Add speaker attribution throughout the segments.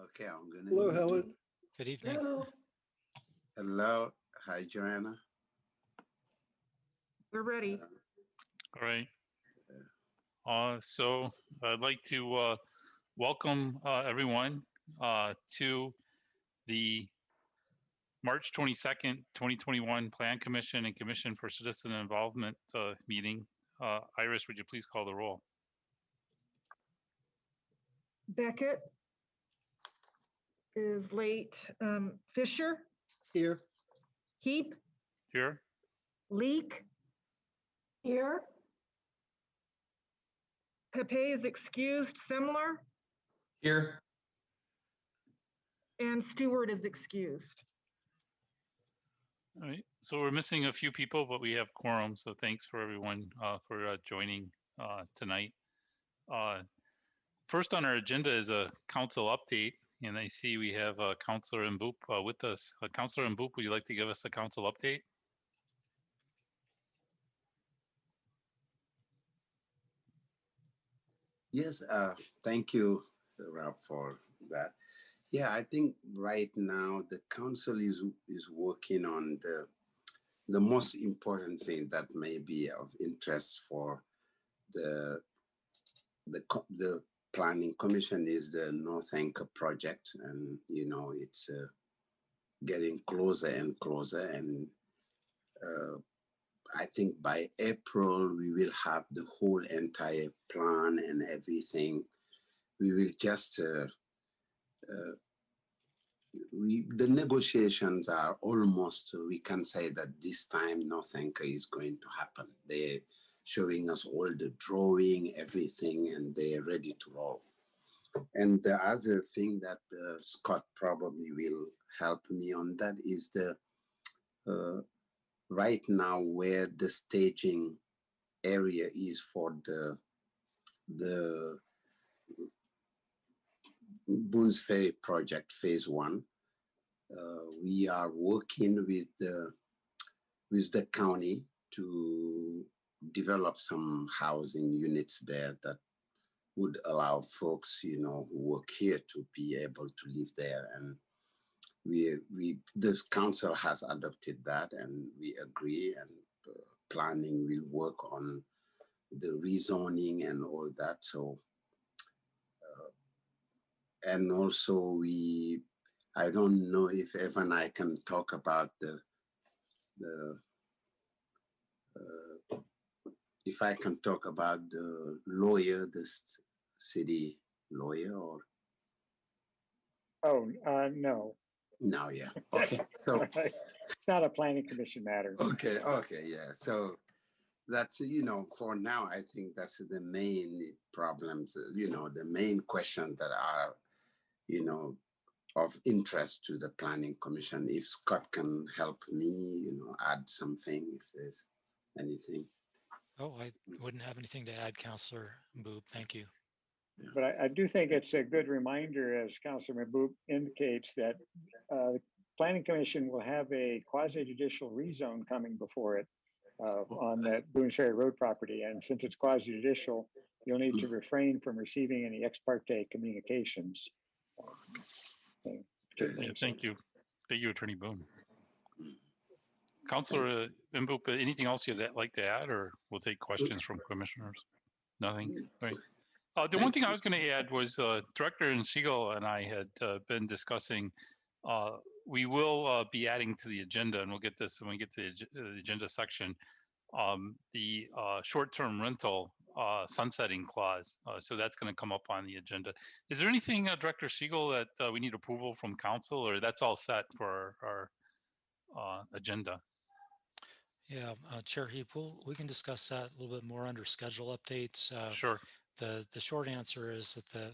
Speaker 1: Okay, I'm gonna.
Speaker 2: Hello, Helen.
Speaker 3: Good evening.
Speaker 4: Hello.
Speaker 1: Hello. Hi, Joanna.
Speaker 4: We're ready.
Speaker 5: All right. So I'd like to welcome everyone to the March 22nd, 2021 Plan Commission and Commission for Citizen Involvement meeting. Iris, would you please call the roll?
Speaker 4: Beckett is late. Fisher,
Speaker 2: Here.
Speaker 4: Heap,
Speaker 5: Here.
Speaker 4: Leak. Here. Pepe is excused. Similar.
Speaker 6: Here.
Speaker 4: And Stewart is excused.
Speaker 5: All right. So we're missing a few people, but we have quorum. So thanks for everyone for joining tonight. First on our agenda is a council update. And I see we have Councillor Mboop with us. Councillor Mboop, would you like to give us a council update?
Speaker 1: Yes, thank you, Rob, for that. Yeah, I think right now the council is working on the most important thing that may be of interest for the Planning Commission is the North Anchor project, and you know it's getting closer and closer, and I think by April we will have the whole entire plan and everything. We will just the negotiations are almost, we can say that this time North Anchor is going to happen. They're showing us all the drawing, everything, and they're ready to roll. And the other thing that Scott probably will help me on that is the right now where the staging area is for the Boones Ferry project phase 1. We are working with the county to develop some housing units there that would allow folks, you know, who work here to be able to live there. And the council has adopted that, and we agree, and planning will work on the rezoning and all that. So, and also I don't know if Evan and I can talk about if I can talk about the lawyer, the city lawyer, or?
Speaker 7: Oh, no.
Speaker 1: No, yeah. Okay. So
Speaker 7: it's not a planning commission matter.
Speaker 1: Okay, yeah. So that's, you know, for now, I think that's the main problems, you know, the main questions that are, you know, of interest to the Planning Commission. If Scott can help me, you know, add something, if there's anything.
Speaker 3: Oh, I wouldn't have anything to add, Councillor Mboop. Thank you.
Speaker 1: Yeah.
Speaker 7: But I do think it's a good reminder, as Councillor Mboop indicates, that the Planning Commission will have a quasi-judicial rezone coming before it on that Boones Ferry Road property. And since it's quasi-judicial, you'll need to refrain from receiving any ex parte communications.
Speaker 5: Yeah, thank you. Thank you, Attorney Boone. Councillor Mboop, anything else you'd like to add, or we'll take questions from commissioners? Nothing? Right. The one thing I was going to add was Director Siegel and I had been discussing, we will be adding to the agenda, and we'll get this when we get to the agenda section, the short-term rental sunsetting clause. So that's going to come up on the agenda. Is there anything, Director Siegel, that we need approval from council, or that's all set for our agenda? Yeah,
Speaker 3: Chair Heap, we can discuss that a little bit more under schedule updates.
Speaker 5: Sure.
Speaker 3: The short answer is that the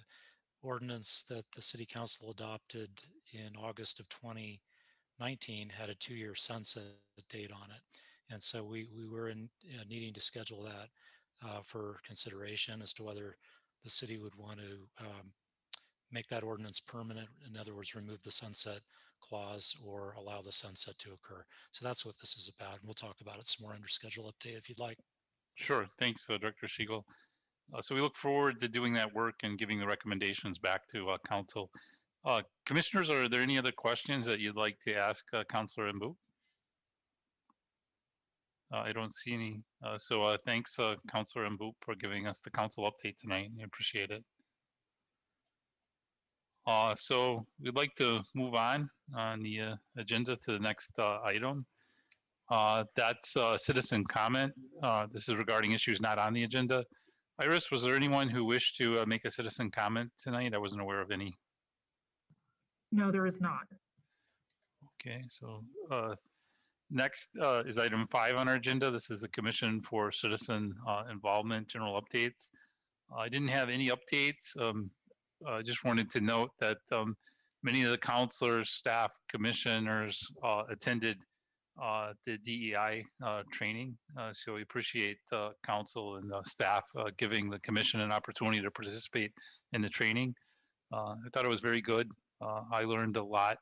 Speaker 3: ordinance that the City Council adopted in August of 2019 had a 2-year sunset date on it. And so we were needing to schedule that for consideration as to whether the city would want to make that ordinance permanent. In other words, remove the sunset clause or allow the sunset to occur. So that's what this is about. And we'll talk about it some more under schedule update if you'd like.
Speaker 5: Sure. Thanks, Director Siegel. So we look forward to doing that work and giving the recommendations back to council. Commissioners, are there any other questions that you'd like to ask Councilor Mbu? I don't see any. So thanks, Councilor Mbu, for giving us the council update tonight. I appreciate it. So we'd like to move on the agenda to the next item. That's citizen comment. This is regarding issues not on the agenda. Iris, was there anyone who wished to make a citizen comment tonight? I wasn't aware of any.
Speaker 4: No, there is not.
Speaker 5: Okay, so next is item 5 on our agenda. This is the Commission for Citizen Involvement General Updates. I didn't have any updates. I just wanted to note that many of the counselors, staff, commissioners attended the DEI training. So we appreciate council and staff giving the commission an opportunity to participate in the training. I thought it was very good. I learned a lot.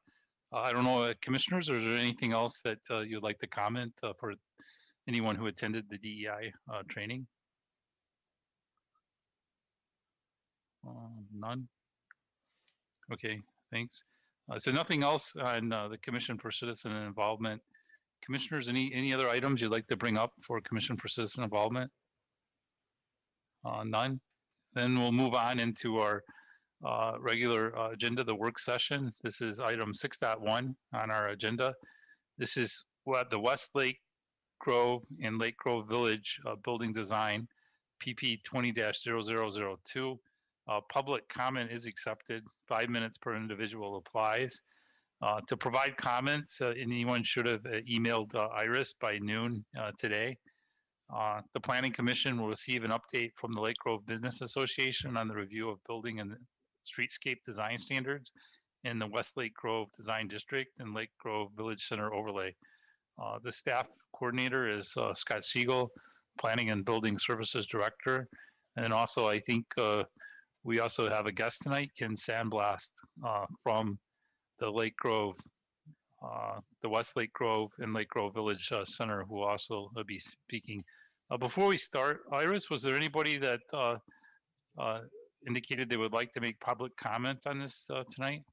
Speaker 5: I don't know, commissioners, or is there anything else that you'd like to comment for anyone who attended the DEI training? None? Okay, thanks. So nothing else on the Commission for Citizen Involvement. Commissioners, any other items you'd like to bring up for Commission for Citizen Involvement? None? Then we'll move on into our regular agenda, the work session. This is item 6.1 on our agenda. This is what the Westlake Grove and Lake Grove Village building design, PP 20-0002. Public comment is accepted. 5 minutes per individual applies. To provide comments, anyone should have emailed Iris by noon today. The Planning Commission will receive an update from the Lake Grove Business Association on the review of building and streetscape design standards in the Westlake Grove Design District and Lake Grove Village Center overlay. The staff coordinator is Scot Siegel, Planning and Building Services Director. And then also, I think we also have a guest tonight, Ken Sandblast from the Lake Grove, the Westlake Grove and Lake Grove Village Center, who also will be speaking. Before we start, Iris, was there anybody that indicated they would like to make public comment on this tonight?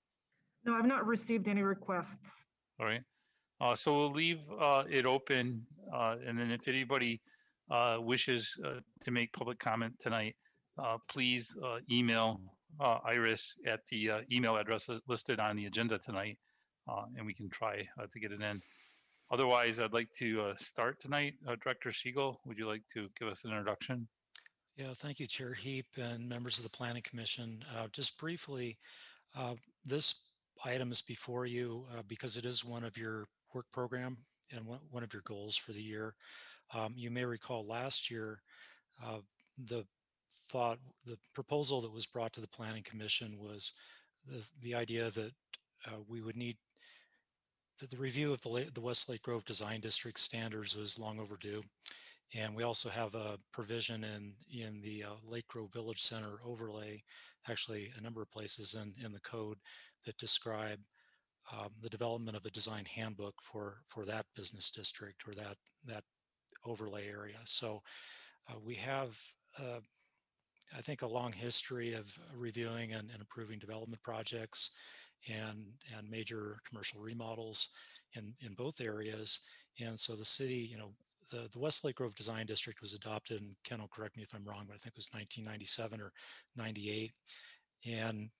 Speaker 4: No, I've not received any requests.
Speaker 5: All right. So we'll leave it open, and then if anybody wishes to make public comment tonight, please email Iris at the email address listed on the agenda tonight, and we can try to get it in. Otherwise, I'd like to start tonight. Director Siegel, would you like to give us an introduction?
Speaker 3: Yeah, thank you, Chair Heap and members of the Planning Commission. Just briefly, this item is before you because it is one of your work program and one of your goals for the year. You may recall last year, the proposal that was brought to the Planning Commission was the idea that we would need that the review of the Westlake Grove Design District standards was long overdue. And we also have a provision in the Lake Grove Village Center overlay, actually a number of places in the code that describe the development of a design handbook for that business district or that overlay area. So we have, I think, a long history of reviewing and approving development projects and major commercial remodels in both areas. And so the city, the Westlake Grove Design District was adopted, and Ken will correct me if I'm wrong, but I think it was 1997 or 98. And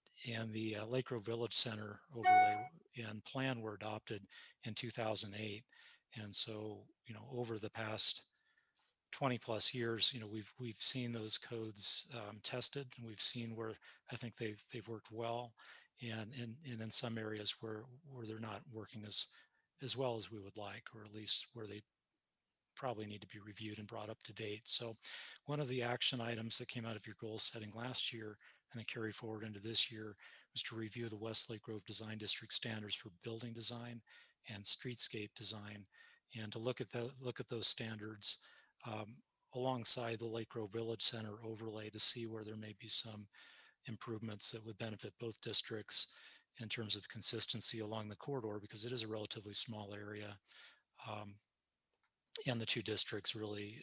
Speaker 3: the Lake Grove Village Center overlay and plan were adopted in 2008. And so, over the past 20 plus years, we've seen those codes tested, and we've seen where I think they've worked well, and in some areas where they're not working as well as we would like, or at least where they probably need to be reviewed and brought up to date. So one of the action items that came out of your goal setting last year and then carried forward into this year was to review the Westlake Grove Design District standards for building design and streetscape design, and to look at those standards alongside the Lake Grove Village Center overlay to see where there may be some improvements that would benefit both districts in terms of consistency along the corridor, because it is a relatively small area. And the two districts really,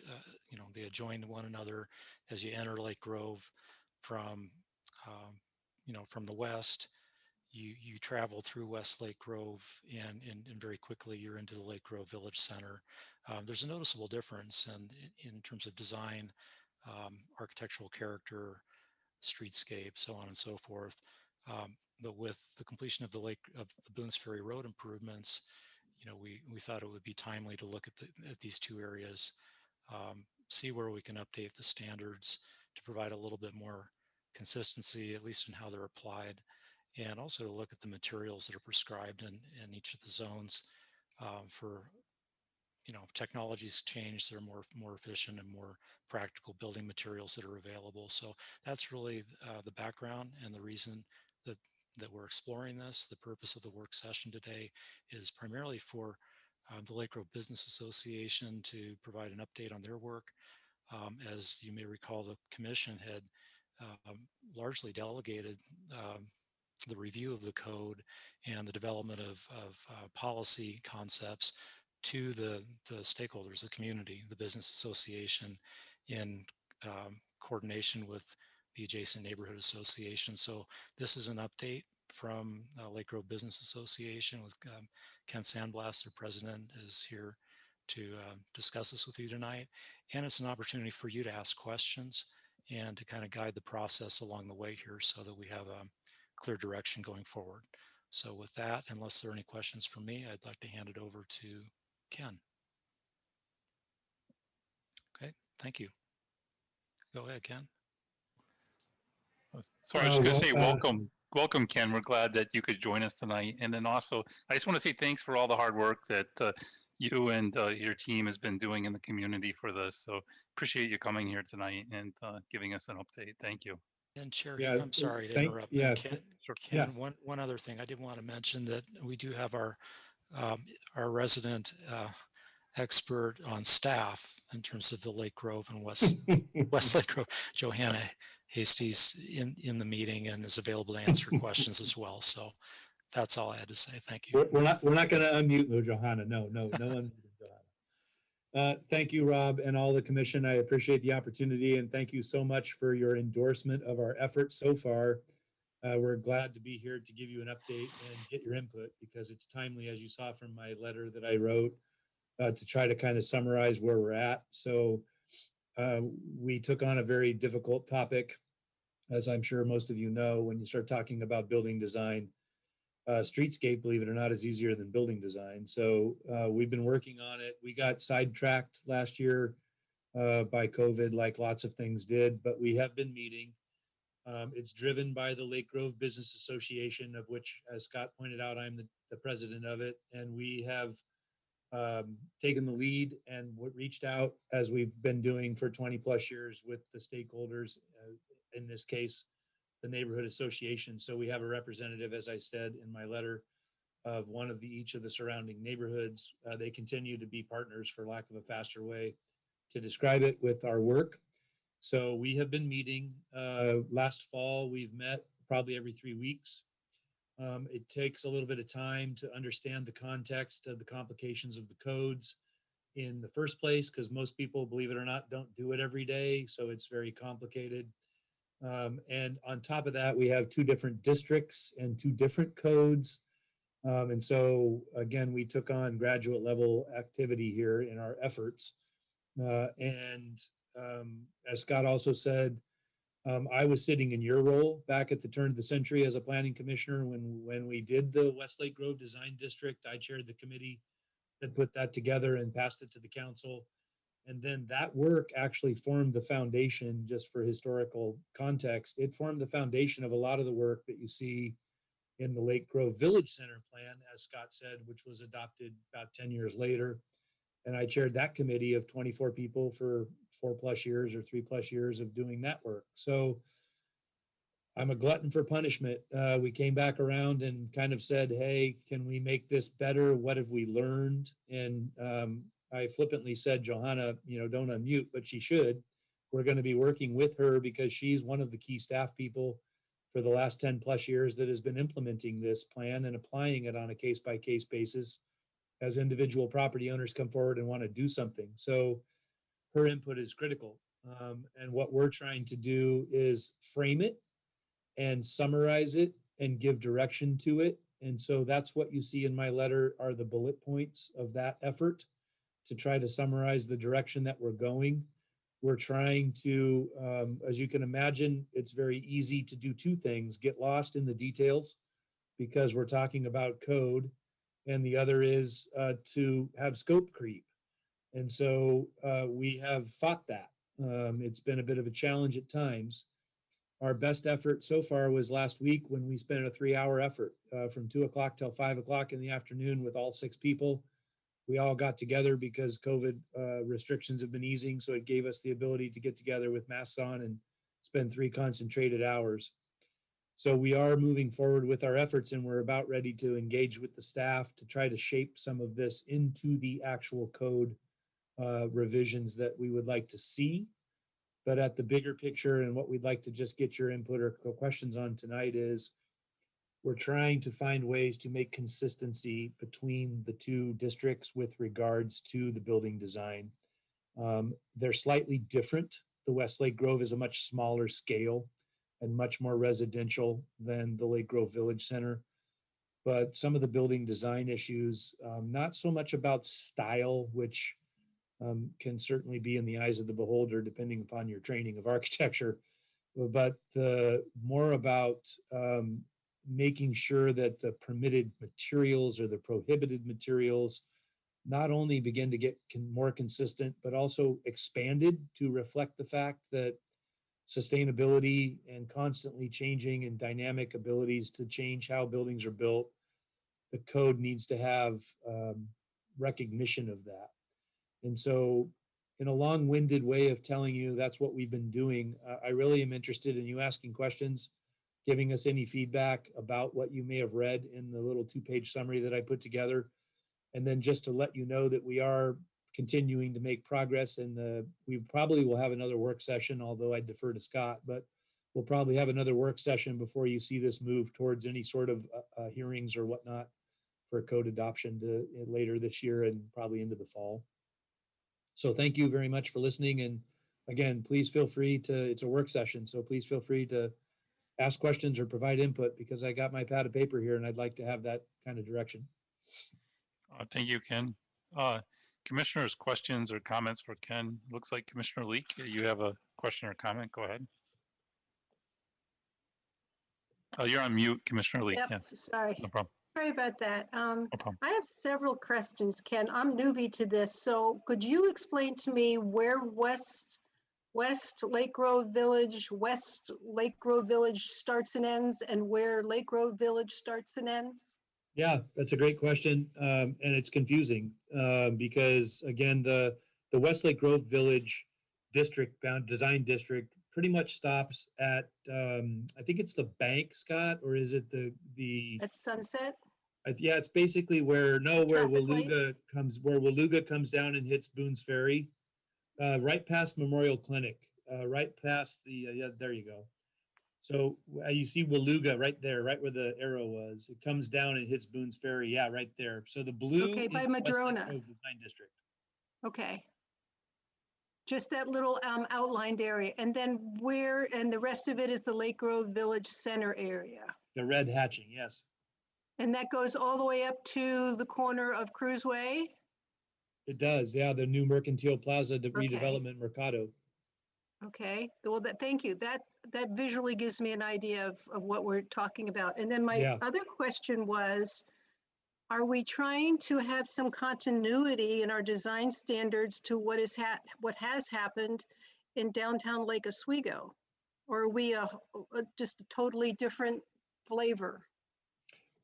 Speaker 3: they adjoin one another as you enter Lake Grove from the west. you travel through Westlake Grove and very quickly you're into the Lake Grove Village Center. There's a noticeable difference in terms of design, architectural character, streetscape, so on and so forth. But with the completion of the Boones Ferry Road improvements, we thought it would be timely to look at these two areas, see where we can update the standards to provide a little bit more consistency, at least in how they're applied, and also to look at the materials that are prescribed in each of the zones for technologies change. They're more efficient and more practical building materials that are available. So that's really the background and the reason that we're exploring this. The purpose of the work session today is primarily for the Lake Grove Business Association to provide an update on their work. As you may recall, the commission had largely delegated the review of the code and the development of policy concepts to the stakeholders, the community, the business association, in coordination with the adjacent neighborhood association. So this is an update from Lake Grove Business Association with Ken Sandblast, their president, is here to discuss this with you tonight. And it's an opportunity for you to ask questions and to kind of guide the process along the way here so that we have a clear direction going forward. So with that, unless there are any questions from me, I'd like to hand it over to Ken. Okay, thank you. Go ahead, Ken.
Speaker 5: So I was going to say welcome, Ken. We're glad that you could join us tonight. And then also, I just want to say thanks for all the hard work that you and your team has been doing in the community for this. So appreciate you coming here tonight and giving us an update. Thank you.
Speaker 3: And Chair,
Speaker 2: Yeah,
Speaker 3: I'm sorry to interrupt.
Speaker 2: yeah,
Speaker 3: Ken, one other thing. I did want to mention that we do have our resident expert on staff in terms of the Lake Grove and Westlake Grove, Johanna Hasties, in the meeting and is available to answer questions as well. So that's all I had to say. Thank you.
Speaker 2: We're not going to unmute Johanna. No unmute Johanna. Thank you, Rob, and all the commission. I appreciate the opportunity, and thank you so much for your endorsement of our efforts so far. We're glad to be here to give you an update and get your input because it's timely, as you saw from my letter that I wrote, to try to kind of summarize where we're at. So we took on a very difficult topic, as I'm sure most of you know, when you start talking about building design. Streetscape, believe it or not, is easier than building design. So we've been working on it. We got sidetracked last year by COVID, like lots of things did, but we have been meeting. It's driven by the Lake Grove Business Association, of which, as Scott pointed out, I'm the president of it. And we have taken the lead and reached out, as we've been doing for 20 plus years, with the stakeholders, in this case, the neighborhood association. So we have a representative, as I said in my letter, of one of each of the surrounding neighborhoods. They continue to be partners, for lack of a faster way to describe it, with our work. So we have been meeting. Last fall, we've met probably every 3 weeks. It takes a little bit of time to understand the context of the complications of the codes in the first place, because most people, believe it or not, don't do it every day. So it's very complicated. And on top of that, we have 2 different districts and 2 different codes. And so, again, we took on graduate level activity here in our efforts. As Scott also said, I was sitting in your role back at the turn of the century as a planning commissioner when we did the Westlake Grove Design District. I chaired the committee that put that together and passed it to the council. And then that work actually formed the foundation, just for historical context. It formed the foundation of a lot of the work that you see in the Lake Grove Village Center plan, as Scott said, which was adopted about 10 years later. And I chaired that committee of 24 people for 4 plus years or 3 plus years of doing that work. So I'm a glutton for punishment. We came back around and kind of said, hey, can we make this better? What have we learned? And I flippantly said, Johanna, don't unmute, but she should. We're going to be working with her because she's one of the key staff people for the last 10 plus years that has been implementing this plan and applying it on a case-by-case basis as individual property owners come forward and want to do something. So her input is critical. And what we're trying to do is frame it and summarize it and give direction to it. And so that's what you see in my letter are the bullet points of that effort to try to summarize the direction that we're going. We're trying to, as you can imagine, it's very easy to do two things: get lost in the details because we're talking about code, and the other is to have scope creep. And so we have fought that. It's been a bit of a challenge at times. Our best effort so far was last week when we spent a 3-hour effort from 2 o'clock till 5 o'clock in the afternoon with all 6 people. We all got together because COVID restrictions have been easing. So it gave us the ability to get together with masks on and spend 3 concentrated hours. So we are moving forward with our efforts, and we're about ready to engage with the staff to try to shape some of this into the actual code revisions that we would like to see. But at the bigger picture, and what we'd like to just get your input or questions on tonight is, we're trying to find ways to make consistency between the 2 districts with regards to the building design. They're slightly different. The Westlake Grove is a much smaller scale and much more residential than the Lake Grove Village Center. But some of the building design issues, not so much about style, which can certainly be in the eyes of the beholder, depending upon your training of architecture, but more about making sure that the permitted materials or the prohibited materials not only begin to get more consistent, but also expanded to reflect the fact that sustainability and constantly changing and dynamic abilities to change how buildings are built, the code needs to have recognition of that. And so, in a long-winded way of telling you that's what we've been doing, I really am interested in you asking questions, giving us any feedback about what you may have read in the little 2-page summary that I put together. And then just to let you know that we are continuing to make progress, and we probably will have another work session, although I defer to Scott, but we'll probably have another work session before you see this move towards any sort of hearings or whatnot for code adoption later this year and probably into the fall. So thank you very much for listening. And again, please feel free to, it's a work session, so please feel free to ask questions or provide input, because I got my pad of paper here and I'd like to have that kind of direction.
Speaker 5: Thank you, Ken. Commissioners, questions or comments for Ken? Looks like Commissioner Leek, you have a question or comment. Go ahead. Oh, you're on mute, Commissioner Leek.
Speaker 6: Yep,
Speaker 5: Yeah.
Speaker 6: sorry.
Speaker 5: No problem.
Speaker 6: Sorry about that.
Speaker 5: No problem.
Speaker 6: I have several questions, Ken. I'm newbie to this, so could you explain to me where West Lake Grove Village, West Lake Grove Village starts and ends, and where Lake Grove Village starts and ends?
Speaker 2: Yeah, that's a great question, and it's confusing because again, the Westlake Grove Village design district pretty much stops at I think it's the bank, Scott, or is it the
Speaker 6: At Sunset?
Speaker 2: Yeah, it's basically where
Speaker 6: Traffic
Speaker 2: Waluga comes down and hits Boone's Ferry, right past Memorial Clinic, right past the yeah, there you go. So you see Waluga right there, right where the arrow was. It comes down and hits Boone's Ferry. Yeah, right there. So the blue
Speaker 6: Okay, by
Speaker 2: is Westlake
Speaker 6: Madrona.
Speaker 2: Grove Design District.
Speaker 6: Okay. Just that little outlined area. And then and the rest of it is the Lake Grove Village Center area.
Speaker 2: The red hatching, yes.
Speaker 6: And that goes all the way up to the corner of Cruiseway?
Speaker 2: It does, yeah, the new Mercantile Plaza redevelopment Mercado.
Speaker 6: Okay, well, thank you. That visually gives me an idea of what we're talking about. And then my other question was, are we trying to have some continuity in our design standards to what has happened in downtown Lake Oswego? Or are we just a totally different flavor?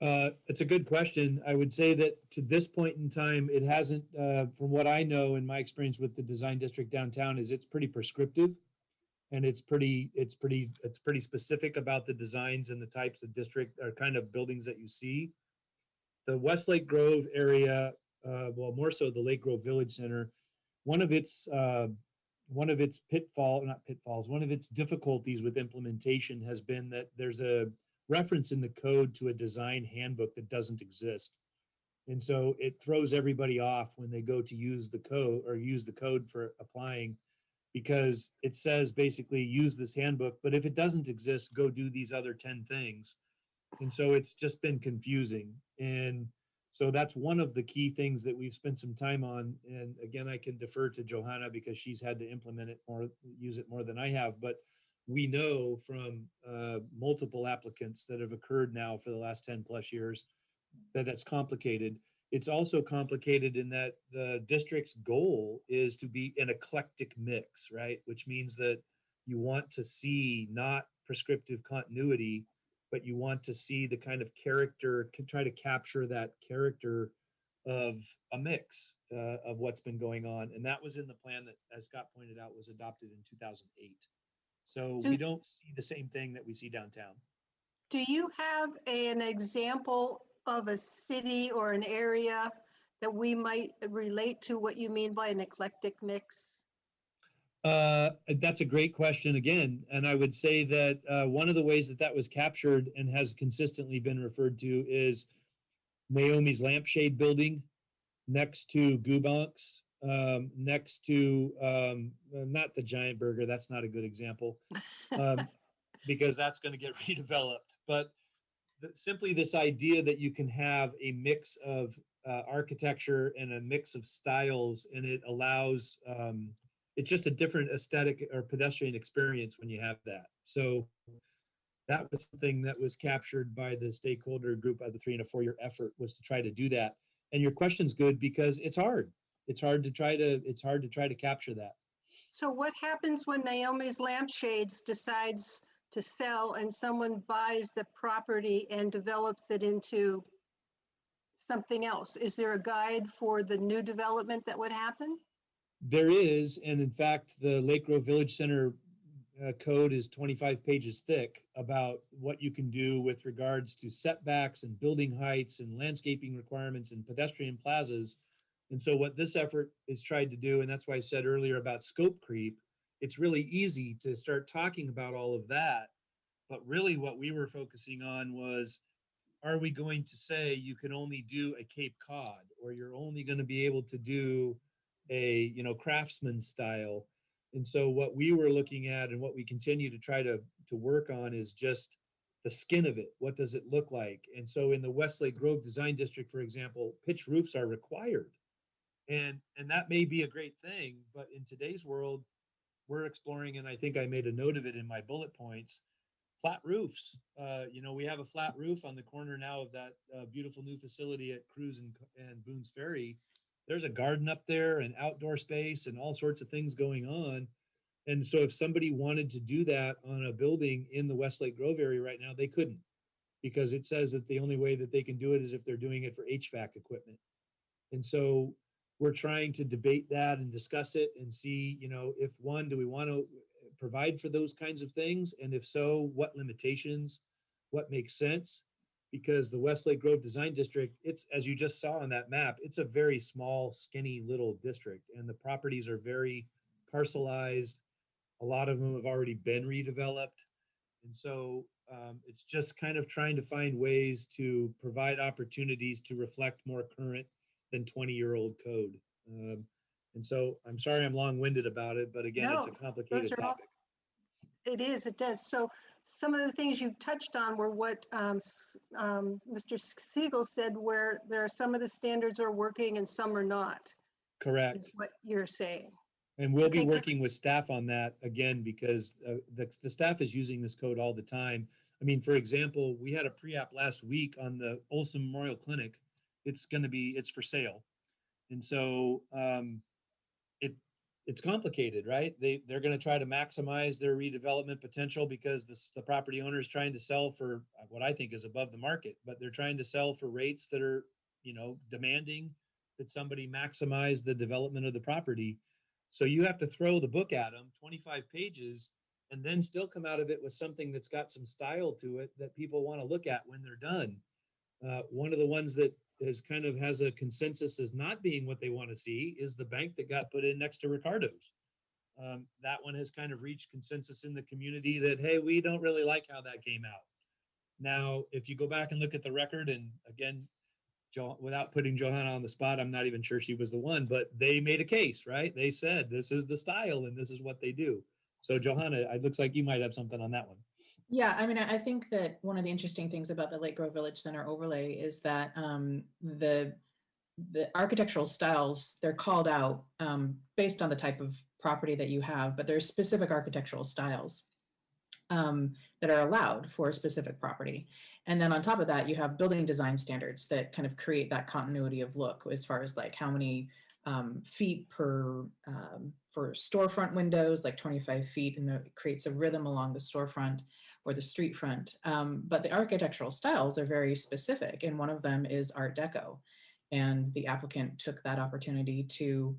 Speaker 2: It's a good question. I would say that to this point in time, it hasn't, from what I know in my experience with the design district downtown, is it's pretty prescriptive, and it's pretty specific about the designs and the types of district or kind of buildings that you see. The Westlake Grove area, well, more so the Lake Grove Village Center, one of its difficulties with implementation has been that there's a reference in the code to a design handbook that doesn't exist. And so it throws everybody off when they go to use the code for applying, because it says basically use this handbook, but if it doesn't exist, go do these other 10 things. And so it's just been confusing. And so that's one of the key things that we've spent some time on. And again, I can defer to Johanna because she's had to implement it more, use it more than I have. But we know from multiple applicants that have occurred now for the last 10 plus years that that's complicated. It's also complicated in that the district's goal is to be an eclectic mix, right? Which means that you want to see not prescriptive continuity, but you want to see the kind of character, try to capture that character of a mix of what's been going on. And that was in the plan that, as Scott pointed out, was adopted in 2008. So we don't see the same thing that we see downtown.
Speaker 6: Do you have an example of a city or an area that we might relate to what you mean by an eclectic mix?
Speaker 2: That's a great question again. And I would say that one of the ways that that was captured and has consistently been referred to is Naomi's Lampshade building next to Gubanks, next to, not the Giant Burger, that's not a good example, because that's going to get redeveloped. But simply this idea that you can have a mix of architecture and a mix of styles, and it allows, it's just a different aesthetic or pedestrian experience when you have that. So that was something that was captured by the stakeholder group of the 3 and a 4 year effort, was to try to do that. And your question's good because it's hard. It's hard to try to capture that.
Speaker 6: So what happens when Naomi's Lampshades decides to sell and someone buys the property and develops it into something else? Is there a guide for the new development that would happen?
Speaker 2: There is, and in fact, the Lake Grove Village Center code is 25 pages thick about what you can do with regards to setbacks and building heights and landscaping requirements and pedestrian plazas. And so what this effort is tried to do, and that's why I said earlier about scope creep, it's really easy to start talking about all of that. But really what we were focusing on was, are we going to say you can only do a Cape Cod, or you're only going to be able to do a, you know, craftsman style? And so what we were looking at and what we continue to try to work on is just the skin of it. What does it look like? And so in the Westlake Grove Design District, for example, pitch roofs are required. And that may be a great thing, but in today's world, we're exploring, and I think I made a note of it in my bullet points, flat roofs. You know, we have a flat roof on the corner now of that beautiful new facility at Cruz and Boone's Ferry. There's a garden up there and outdoor space and all sorts of things going on. And so if somebody wanted to do that on a building in the Westlake Grove area right now, they couldn't, because it says that the only way that they can do it is if they're doing it for HVAC equipment. And so we're trying to debate that and discuss it and see, you know, if one, do we want to provide for those kinds of things? And if so, what limitations, what makes sense? Because the Westlake Grove Design District, it's, as you just saw on that map, it's a very small, skinny little district, and the properties are very parcelized. A lot of them have already been redeveloped. And so it's just kind of trying to find ways to provide opportunities to reflect more current than 20-year-old code. And so I'm sorry I'm long-winded about it, but again, it's a complicated topic.
Speaker 6: It is, it does. So some of the things you touched on were what Mr. Siegel said, where there are some of the standards are working and some are not.
Speaker 2: Correct.
Speaker 6: Is what you're saying.
Speaker 2: And we'll be working with staff on that again, because the staff is using this code all the time. I mean, for example, we had a pre-app last week on the Olson Memorial Clinic. It's for sale. And so it's complicated, right? They're going to try to maximize their redevelopment potential because the property owner is trying to sell for what I think is above the market, but they're trying to sell for rates that are, you know, demanding that somebody maximize the development of the property. So you have to throw the book at them, 25 pages, and then still come out of it with something that's got some style to it that people want to look at when they're done. One of the ones that has a consensus as not being what they want to see is the bank that got put in next to Ricardo's. That one has kind of reached consensus in the community that, hey, we don't really like how that came out. Now, if you go back and look at the record, and again, without putting Johanna on the spot, I'm not even sure she was the one, but they made a case, right? They said, this is the style and this is what they do. So Johanna, it looks like you might have something on that one.
Speaker 8: Yeah, I mean, I think that one of the interesting things about the Lake Grove Village Center overlay is that the architectural styles, they're called out based on the type of property that you have, but there's specific architectural styles that are allowed for a specific property. And then on top of that, you have building design standards that kind of create that continuity of look as far as like how many feet per for storefront windows, like 25 feet, and it creates a rhythm along the storefront or the street front. But the architectural styles are very specific, and one of them is Art Deco. And the applicant took that opportunity to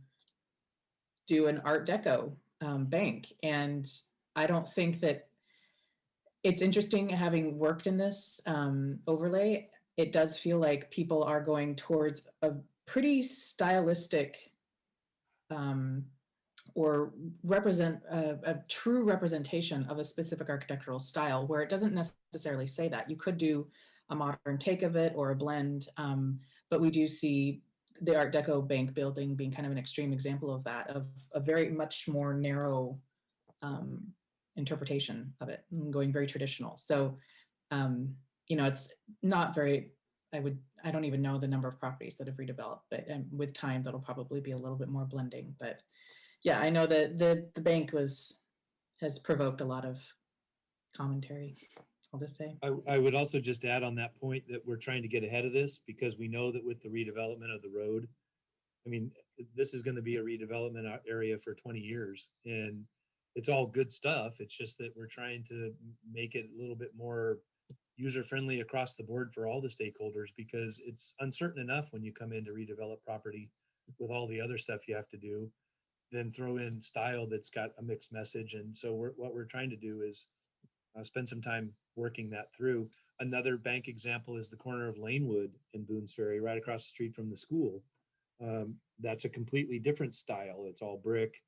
Speaker 8: do an Art Deco bank. And I don't think that it's interesting having worked in this overlay. It does feel like people are going towards a pretty stylistic or represent a true representation of a specific architectural style, where it doesn't necessarily say that. You could do a modern take of it or a blend, but we do see the Art Deco bank building being kind of an extreme example of that, of a very much more narrow interpretation of it, going very traditional. So, you know, it's not very, I don't even know the number of properties that have redeveloped, but with time, that'll probably be a little bit more blending. But yeah, I know that the bank has provoked a lot of commentary, I'll just say.
Speaker 2: I would also just add on that point that we're trying to get ahead of this, because we know that with the redevelopment of the road, I mean, this is going to be a redevelopment area for 20 years, and it's all good stuff. It's just that we're trying to make it a little bit more user-friendly across the board for all the stakeholders, because it's uncertain enough when you come in to redevelop property with all the other stuff you have to do, then throw in style that's got a mixed message. And so what we're trying to do is spend some time working that through. Another bank example is the corner of Lanewood in Boones Ferry, right across the street from the school. That's a completely different style. It's all brick.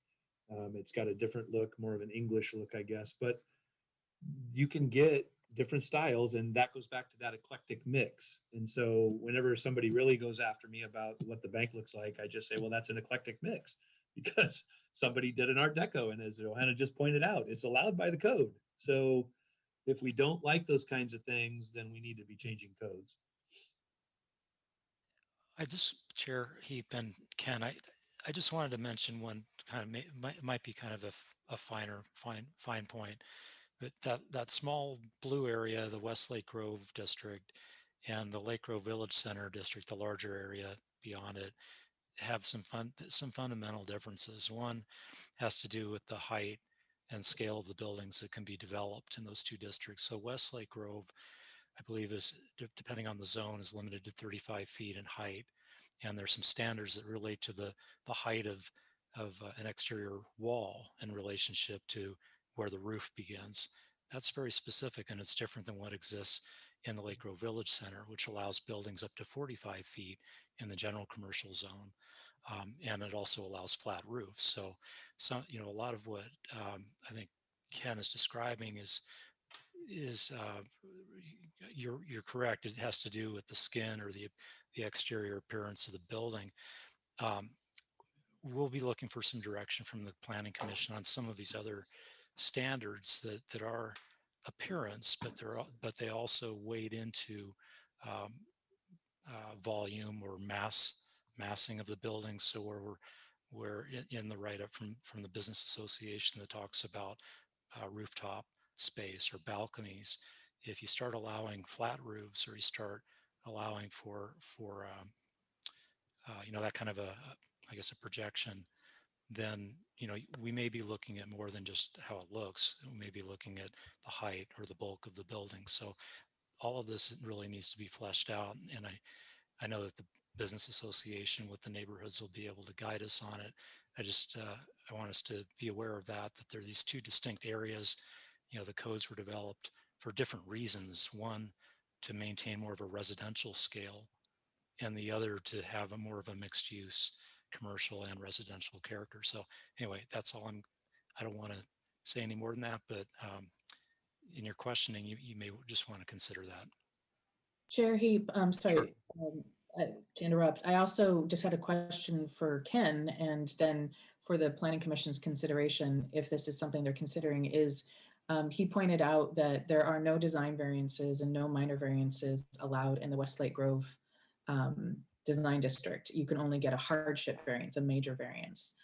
Speaker 2: It's got a different look, more of an English look, I guess. But you can get different styles, and that goes back to that eclectic mix. And so whenever somebody really goes after me about what the bank looks like, I just say, well, that's an eclectic mix, because somebody did an Art Deco, and as Johanna just pointed out, it's allowed by the code. So if we don't like those kinds of things, then we need to be changing codes.
Speaker 3: I just, Chair Heap and Ken, I just wanted to mention one kind of might be kind of a fine point, but that small blue area, the Westlake Grove district, and the Lake Grove Village Center district, the larger area beyond it, have some fundamental differences. One has to do with the height and scale of the buildings that can be developed in those two districts. So Westlake Grove, I believe, is, depending on the zone, is limited to 35 feet in height. And there's some standards that relate to the height of an exterior wall in relationship to where the roof begins. That's very specific, and it's different than what exists in the Lake Grove Village Center, which allows buildings up to 45 feet in the general commercial zone. And it also allows flat roofs. So you know, a lot of what I think Ken is describing is you're correct. It has to do with the skin or the exterior appearance of the building. We'll be looking for some direction from the Planning Commission on some of these other standards that are appearance, but they also wade into volume or massing of the building. So we're in the write-up from the Business Association that talks about rooftop space or balconies. If you start allowing flat roofs, or you start allowing for you know, that kind of I guess a projection, then, you know, we may be looking at more than just how it looks. We may be looking at the height or the bulk of the building. So all of this really needs to be fleshed out. And I know that the Business Association with the neighborhoods will be able to guide us on it. I want us to be aware of that there are these two distinct areas. You know, the codes were developed for different reasons. One, to maintain more of a residential scale, and the other to have a more of a mixed use commercial and residential character. So anyway, that's all. I don't want to say any more than that, but in your questioning, you may just want to consider that.
Speaker 8: Chair Heap, sorry to interrupt. I also just had a question for Ken, and then for the Planning Commission's consideration, if this is something they're considering, is He pointed out that there are no design variances and no minor variances allowed in the Westlake Grove design district. You can only get a hardship variance, a major variance,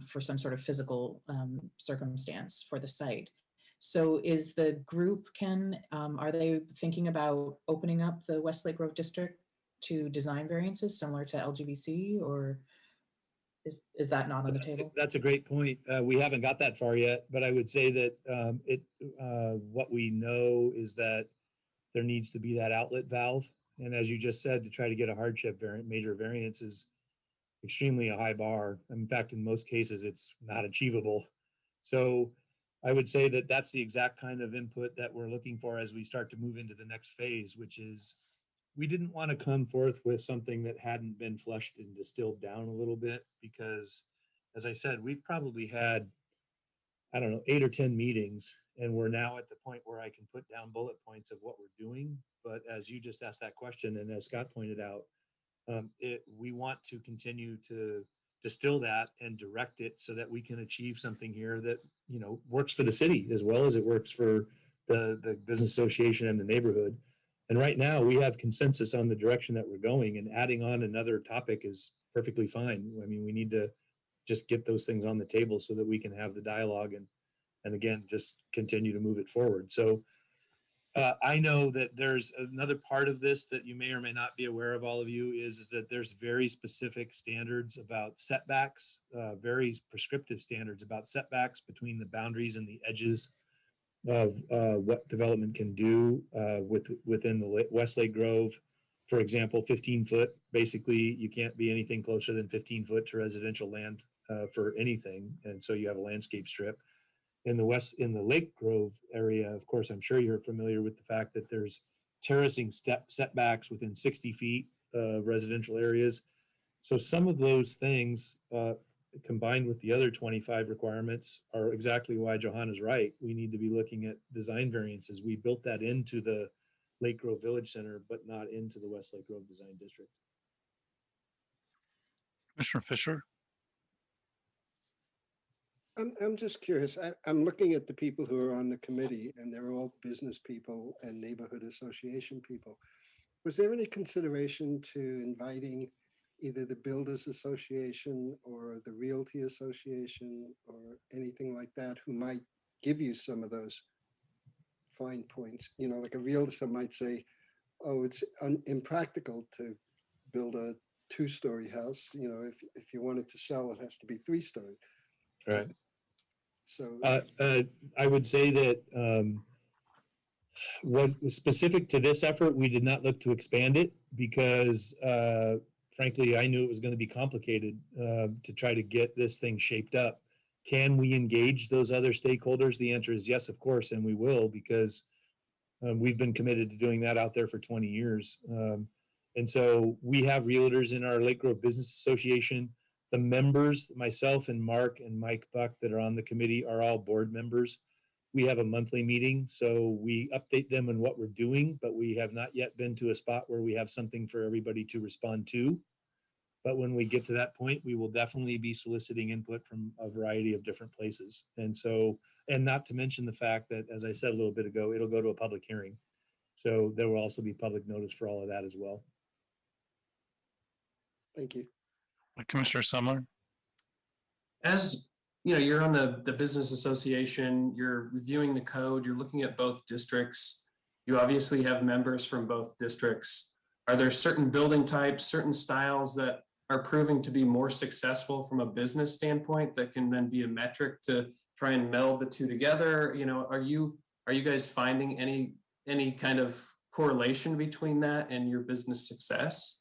Speaker 8: for some sort of physical circumstance for the site. So is the group, Ken, are they thinking about opening up the Westlake Grove district to design variances similar to LGVC, or is that not on the table?
Speaker 2: That's a great point. We haven't got that far yet, but I would say that what we know is that there needs to be that outlet valve. And as you just said, to try to get a hardship variant, major variance is extremely a high bar. In fact, in most cases, it's not achievable. So I would say that that's the exact kind of input that we're looking for as we start to move into the next phase, which is we didn't want to come forth with something that hadn't been flushed and distilled down a little bit, because as I said, we've probably had, I don't know, 8 or 10 meetings, and we're now at the point where I can put down bullet points of what we're doing. But as you just asked that question, and as Scott pointed out, we want to continue to distill that and direct it so that we can achieve something here that, you know, works for the city as well as it works for the business association and the neighborhood. And right now we have consensus on the direction that we're going, and adding on another topic is perfectly fine. I mean, we need to just get those things on the table so that we can have the dialogue and again, just continue to move it forward. So I know that there's another part of this that you may or may not be aware of, all of you, is that there's very specific standards about setbacks, very prescriptive standards about setbacks between the boundaries and the edges of what development can do within the Westlake Grove. For example, 15 foot, basically you can't be anything closer than 15 foot to residential land for anything. And so you have a landscape strip. In the Lake Grove area, of course, I'm sure you're familiar with the fact that there's terracing setbacks within 60 feet of residential areas. So some of those things combined with the other 25 requirements are exactly why Johanna's right. We need to be looking at design variances. We built that into the Lake Grove Village Center, but not into the Westlake Grove Design District.
Speaker 5: Commissioner Fisher?
Speaker 9: I'm just curious. I'm looking at the people who are on the committee, and they're all business people and neighborhood association people. Was there any consideration to inviting either the Builders Association or the Realty Association or anything like that, who might give you some of those fine points? You know, like a realtor might say, oh, it's impractical to build a 2-story house. You know, if you want it to sell, it has to be 3-story.
Speaker 2: Right.
Speaker 9: So
Speaker 2: I would say that was specific to this effort, we did not look to expand it because frankly, I knew it was going to be complicated to try to get this thing shaped up. Can we engage those other stakeholders? The answer is yes, of course, and we will, because we've been committed to doing that out there for 20 years. And so we have realtors in our Lake Grove Business Association. The members, myself and Mark and Mike Buck that are on the committee, are all board members. We have a monthly meeting, so we update them on what we're doing, but we have not yet been to a spot where we have something for everybody to respond to. But when we get to that point, we will definitely be soliciting input from a variety of different places. And so, and not to mention the fact that, as I said a little bit ago, it'll go to a public hearing. So there will also be public notice for all of that as well.
Speaker 9: thank you.
Speaker 5: Commissioner Sumler?
Speaker 10: As you know, you're on the business association, you're reviewing the code, you're looking at both districts. You obviously have members from both districts. Are there certain building types, certain styles that are proving to be more successful from a business standpoint that can then be a metric to try and meld the two together? You know, are you guys finding any kind of correlation between that and your business success?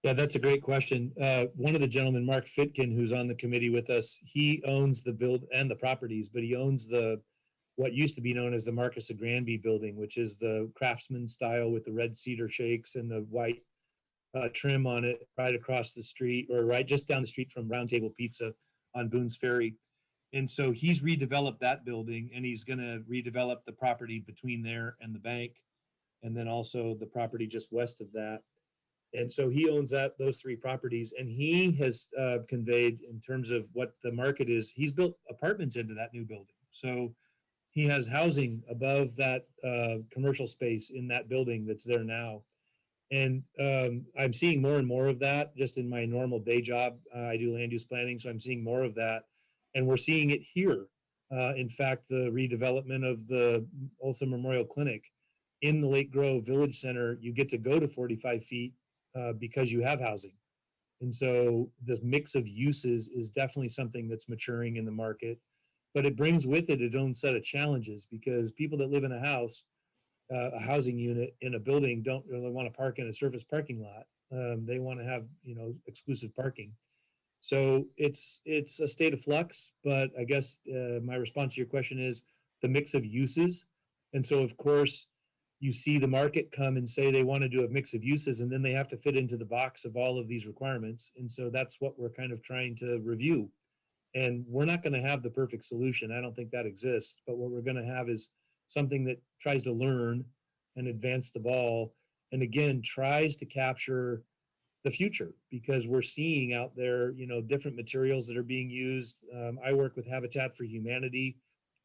Speaker 2: Yeah, that's a great question. One of the gentlemen, Mark Fitkin, who's on the committee with us, he owns the build and the properties, but he owns what used to be known as the Marcus of Granby building, which is the craftsman style with the red cedar shakes and the white trim on it, right across the street, or right just down the street from Round Table Pizza on Boone's Ferry. And so he's redeveloped that building, and he's going to redevelop the property between there and the bank, and then also the property just west of that. And so he owns those 3 properties, and he has conveyed, in terms of what the market is, he's built apartments into that new building. So he has housing above that commercial space in that building that's there now. And I'm seeing more and more of that just in my normal day job. I do land use planning, so I'm seeing more of that. And we're seeing it here. In fact, the redevelopment of the Olson Memorial Clinic in the Lake Grove Village Center, you get to go to 45 feet because you have housing. And so the mix of uses is definitely something that's maturing in the market, but it brings with it its own set of challenges because people that live in a house, a housing unit in a building don't really want to park in a surface parking lot. They want to have, exclusive parking. So it's a state of flux, but I guess my response to your question is the mix of uses. And so of course you see the market come and say they want to do a mix of uses, and then they have to fit into the box of all of these requirements. And so that's what we're kind of trying to review. And we're not going to have the perfect solution. I don't think that exists, but what we're going to have is something that tries to learn and advance the ball, and again tries to capture the future, because we're seeing out there different materials that are being used. I work with Habitat for Humanity.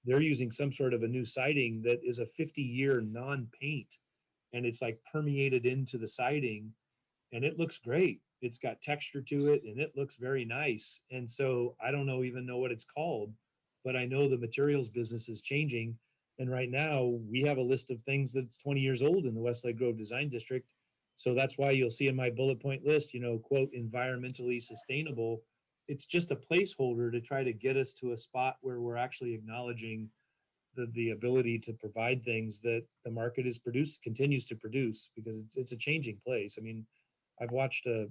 Speaker 2: They're using some sort of a new siding that is a 50-year non-paint, and it's like permeated into the siding, and it looks great. It's got texture to it and it looks very nice. And so I don't even know what it's called, but I know the materials business is changing. And right now we have a list of things that's 20 years old in the Westlake Grove Design District. So that's why you'll see in my bullet point list, quote, environmentally sustainable. It's just a placeholder to try to get us to a spot where we're actually acknowledging the ability to provide things that the market continues to produce, because it's a changing place. I mean, I watched a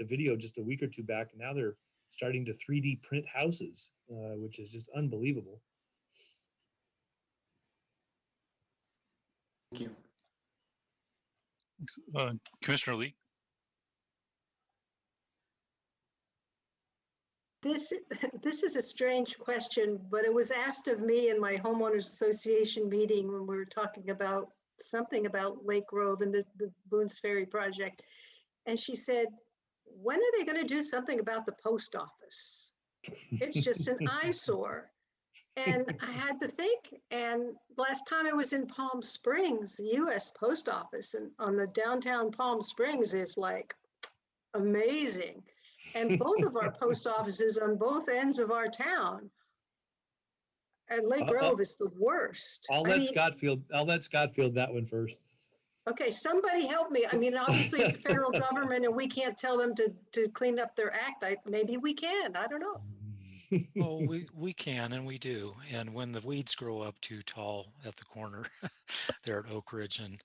Speaker 2: video just a week or two back, and now they're starting to 3D print houses, which is just unbelievable.
Speaker 10: Thank you.
Speaker 5: Commissioner Lee.
Speaker 6: This is a strange question, but it was asked of me in my homeowners association meeting when we were talking about something about Lake Grove and the Boone's Ferry project. And she said, when are they going to do something about the post office? It's just an eyesore. And I had to think, and last time I was in Palm Springs, the US Post Office and on the downtown Palm Springs is like amazing. And both of our post offices on both ends of our town. And Lake Grove is the worst.
Speaker 2: I'll let Scott field that one first.
Speaker 6: Okay, somebody help me. I mean, obviously it's the federal government and we can't tell them to clean up their act. Maybe we can, I don't know.
Speaker 3: Oh, we can, and we do. And when the weeds grow up too tall at the corner there at Oak Ridge and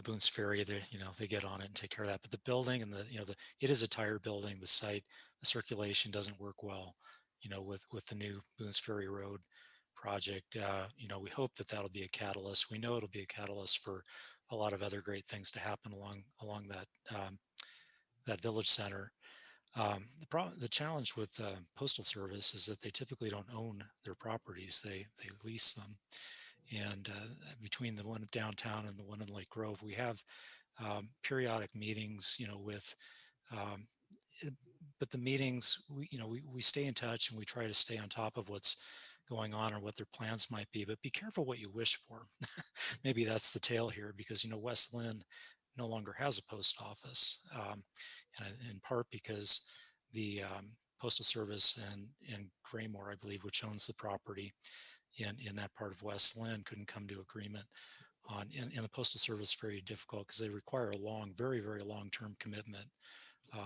Speaker 3: Boone's Ferry, they get on it and take care of that. But the building and it is a tired building. The site, the circulation doesn't work well, with the new Boone's Ferry Road project. We hope that that'll be a catalyst. We know it'll be a catalyst for a lot of other great things to happen along that village center. The challenge with Postal Service is that they typically don't own their properties; they lease them. And between the one downtown and the one in Lake Grove, we have periodic meetings, but the meetings, we stay in touch and we try to stay on top of what's going on or what their plans might be. But be careful what you wish for. Maybe that's the tale here, because West Lynn no longer has a post office, in part because the Postal Service and Graymore, I believe, which owns the property in that part of West Lynn, couldn't come to agreement on. And the Postal Service is very difficult because they require a very, very long-term commitment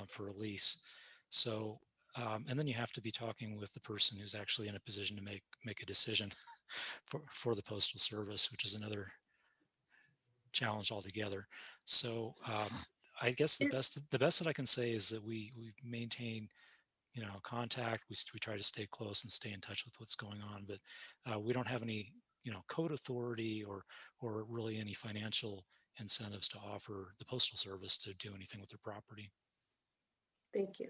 Speaker 3: for a lease. So, and then you have to be talking with the person who's actually in a position to make a decision for the Postal Service, which is another challenge altogether. So I guess the best that I can say is that we maintain contact. We try to stay close and stay in touch with what's going on, but we don't have any code authority or really any financial incentives to offer the Postal Service to do anything with their property.
Speaker 6: Thank you.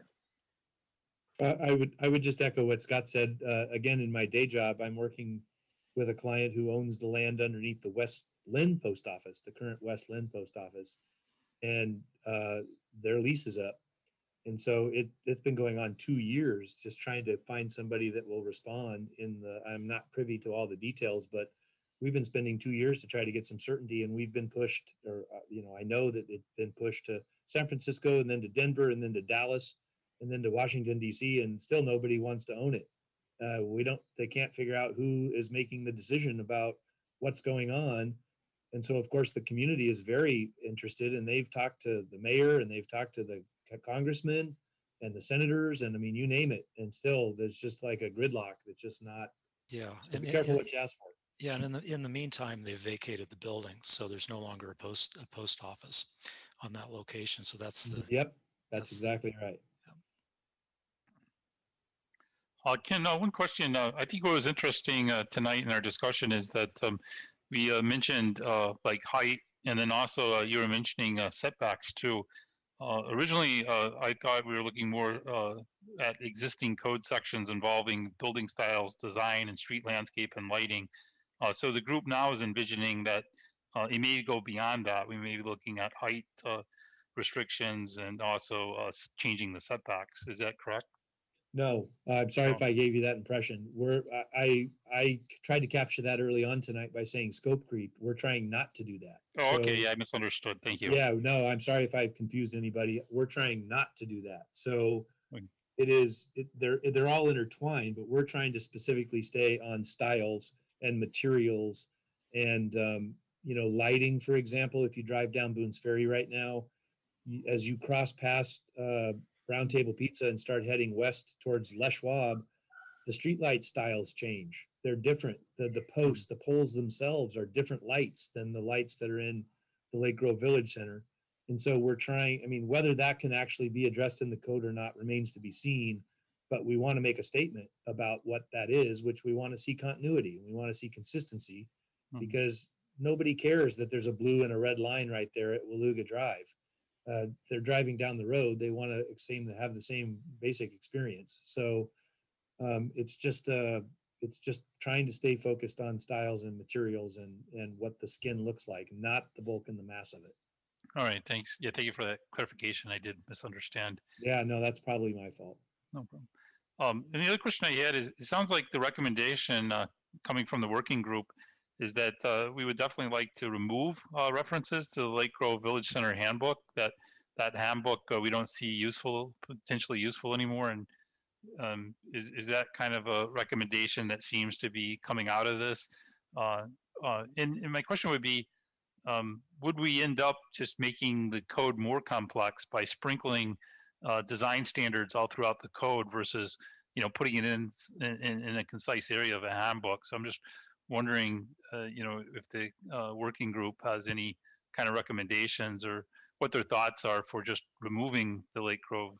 Speaker 2: I would just echo what Scott said. Again, in my day job, I'm working with a client who owns the land underneath the West Lynn Post Office, the current West Lynn Post Office, and their lease is up. And so it's been going on 2 years, just trying to find somebody that will respond I'm not privy to all the details, but we've been spending 2 years to try to get some certainty, and we've been pushed, or, I know that it's been pushed to San Francisco and then to Denver and then to Dallas and then to Washington, DC, and still nobody wants to own it. They can't figure out who is making the decision about what's going on. And so, of course, the community is very interested, and they've talked to the mayor and they've talked to the congressmen and the senators, and I mean, you name it. And still, there's just like a gridlock that's just not.
Speaker 3: Yeah.
Speaker 2: So be careful what you ask for.
Speaker 3: Yeah, and in the meantime, they've vacated the building, so there's no longer a post office on that location. So that's the.
Speaker 2: Yep, that's exactly right.
Speaker 5: Ken, one question I think what was interesting tonight in our discussion is that we mentioned like height, and then also you were mentioning setbacks too. Originally, I thought we were looking more at existing code sections involving building styles, design, and street landscape and lighting. So the group now is envisioning that it may go beyond that. We may be looking at height restrictions and also changing the setbacks. Is that correct?
Speaker 2: No, I'm sorry if I gave you that impression. I tried to capture that early on tonight by saying scope creep. We're trying not to do that.
Speaker 5: Oh, okay. Yeah, I misunderstood. Thank you.
Speaker 2: Yeah, no, I'm sorry if I've confused anybody. We're trying not to do that. So they're all intertwined, but we're trying to specifically stay on styles and materials and lighting. For example, if you drive down Boone's Ferry right now, as you cross past Round Table Pizza and start heading west towards Les Schwab, the street light styles change. They're different. The posts, the poles themselves are different lights than the lights that are in the Lake Grove Village Center. And so we're trying, whether that can actually be addressed in the code or not remains to be seen, but we want to make a statement about what that is, which we want to see continuity. We want to see consistency because nobody cares that there's a blue and a red line right there at Waluga Drive. They're driving down the road. They want to have the same basic experience. So it's just trying to stay focused on styles and materials and what the skin looks like, not the bulk and the mass of it.
Speaker 5: All right, thanks. Yeah, thank you for that clarification. I did misunderstand.
Speaker 2: Yeah, no, that's probably my fault.
Speaker 5: No problem. And the other question I had is, it sounds like the recommendation coming from the working group is that we would definitely like to remove references to the Lake Grove Village Center handbook. That handbook we don't see potentially useful anymore. And is that kind of a recommendation that seems to be coming out of this? And my question would be, would we end up just making the code more complex by sprinkling design standards all throughout the code versus putting it in a concise area of a handbook? So I'm just wondering, if the working group has any kind of recommendations or what their thoughts are for just removing the Lake Grove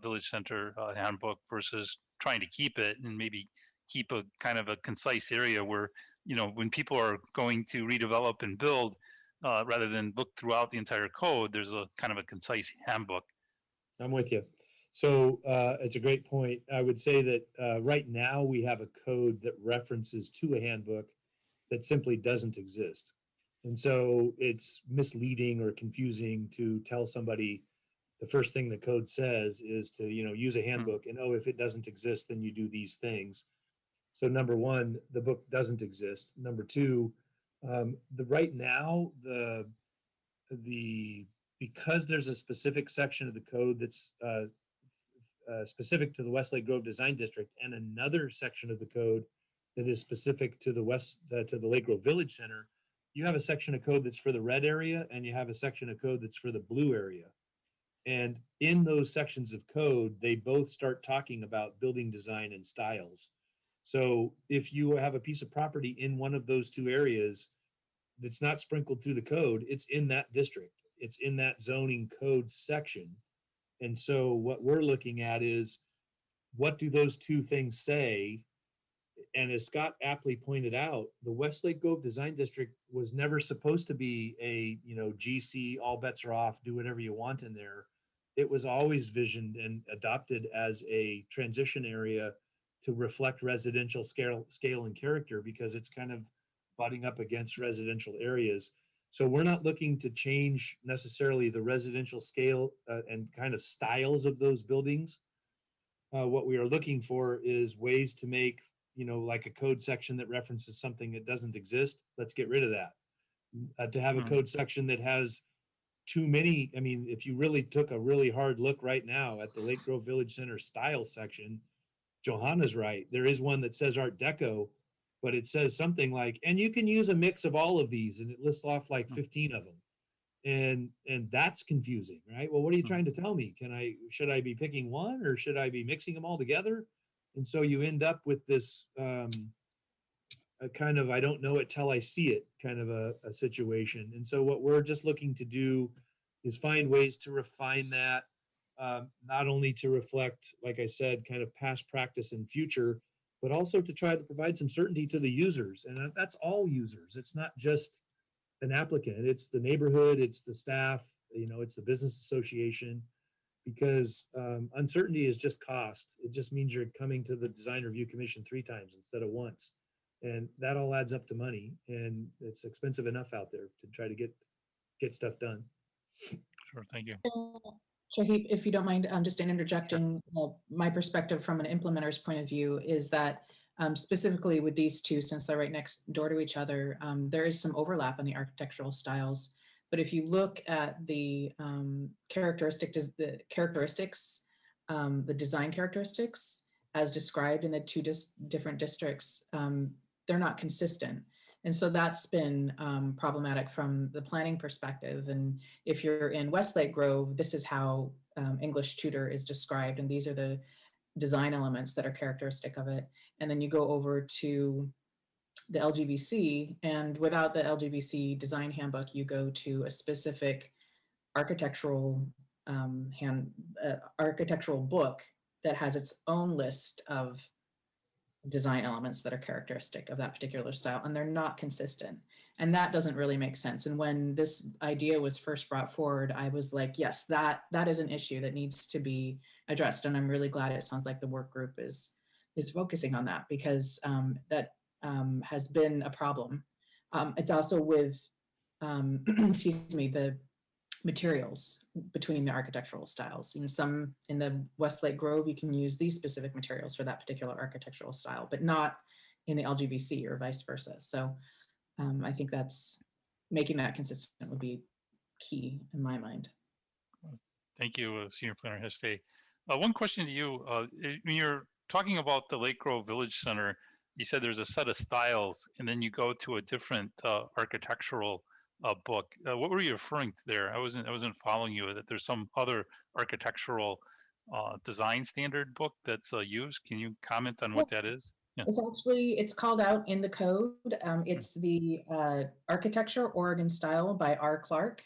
Speaker 5: Village Center handbook versus trying to keep it and maybe keep a kind of a concise area where, when people are going to redevelop and build, rather than look throughout the entire code, there's a kind of a concise handbook.
Speaker 2: I'm with you. So it's a great point. I would say that right now we have a code that references to a handbook that simply doesn't exist. And so it's misleading or confusing to tell somebody the first thing the code says is to, use a handbook and, if it doesn't exist, then you do these things. So number one, the book doesn't exist. Number two, right now, because there's a specific section of the code that's specific to the Westlake Grove Design District and another section of the code that is specific to the Lake Grove Village Center, you have a section of code that's for the red area and you have a section of code that's for the blue area. And in those sections of code, they both start talking about building design and styles. So if you have a piece of property in one of those two areas that's not sprinkled through the code, it's in that district. It's in that zoning code section. And so what we're looking at is, what do those two things say? And as Scott aptly pointed out, the Westlake Grove Design District was never supposed to be a, GC, all bets are off, do whatever you want in there. It was always visioned and adopted as a transition area to reflect residential scale and character, because it's kind of butting up against residential areas. So we're not looking to change necessarily the residential scale and kind of styles of those buildings. What we are looking for is ways to make, like a code section that references something that doesn't exist. Let's get rid of that. To have a code section that has too many, I mean, if you really took a really hard look right now at the Lake Grove Village Center style section, Johanna's right. There is one that says Art Deco, but it says something like, and you can use a mix of all of these, and it lists off like 15 of them. And that's confusing, right? Well, what are you trying to tell me? Should I be picking one, or should I be mixing them all together? And so you end up with this a kind of, I don't know it till I see it kind of a situation. And so what we're just looking to do is find ways to refine that, not only to reflect, like I said, kind of past practice and future, but also to try to provide some certainty to the users. And that's all users. It's not just an applicant, it's the neighborhood, it's the staff, it's the business association, because uncertainty is just cost. It just means you're coming to the design review commission 3 times instead of once. And that all adds up to money, and it's expensive enough out there to try to get stuff done.
Speaker 5: Sure, thank you.
Speaker 8: Shahid, if you don't mind, just interjecting, my perspective from an implementer's point of view is that specifically with these two, since they're right next door to each other, there is some overlap in the architectural styles. But if you look at the characteristics, the design characteristics as described in the two different districts, they're not consistent. And so that's been problematic from the planning perspective. And if you're in Westlake Grove, this is how English tutor is described. And these are the design elements that are characteristic of it. And then you go over to the LGVC, and without the LGVC design handbook, you go to a specific architectural architectural book that has its own list of design elements that are characteristic of that particular style, and they're not consistent. And that doesn't really make sense. And when this idea was first brought forward, I was like, yes, that is an issue that needs to be addressed. And I'm really glad it sounds like the work group is focusing on that, because that has been a problem. It's also with, excuse me, the materials between the architectural styles. Some in the Westlake Grove, you can use these specific materials for that particular architectural style, but not in the LGVC or vice versa. So I think that's making that consistent would be key in my mind.
Speaker 5: Thank you, Senior Planner Heste. One question to you. When you're talking about the Lake Grove Village Center, you said there's a set of styles, and then you go to a different architectural book. What were you referring to there? I wasn't following you. That there's some other architectural design standard book that's used. Can you comment on what that is? Yeah.
Speaker 8: It's called out in the code. It's the Architecture Oregon Style by R. Clark.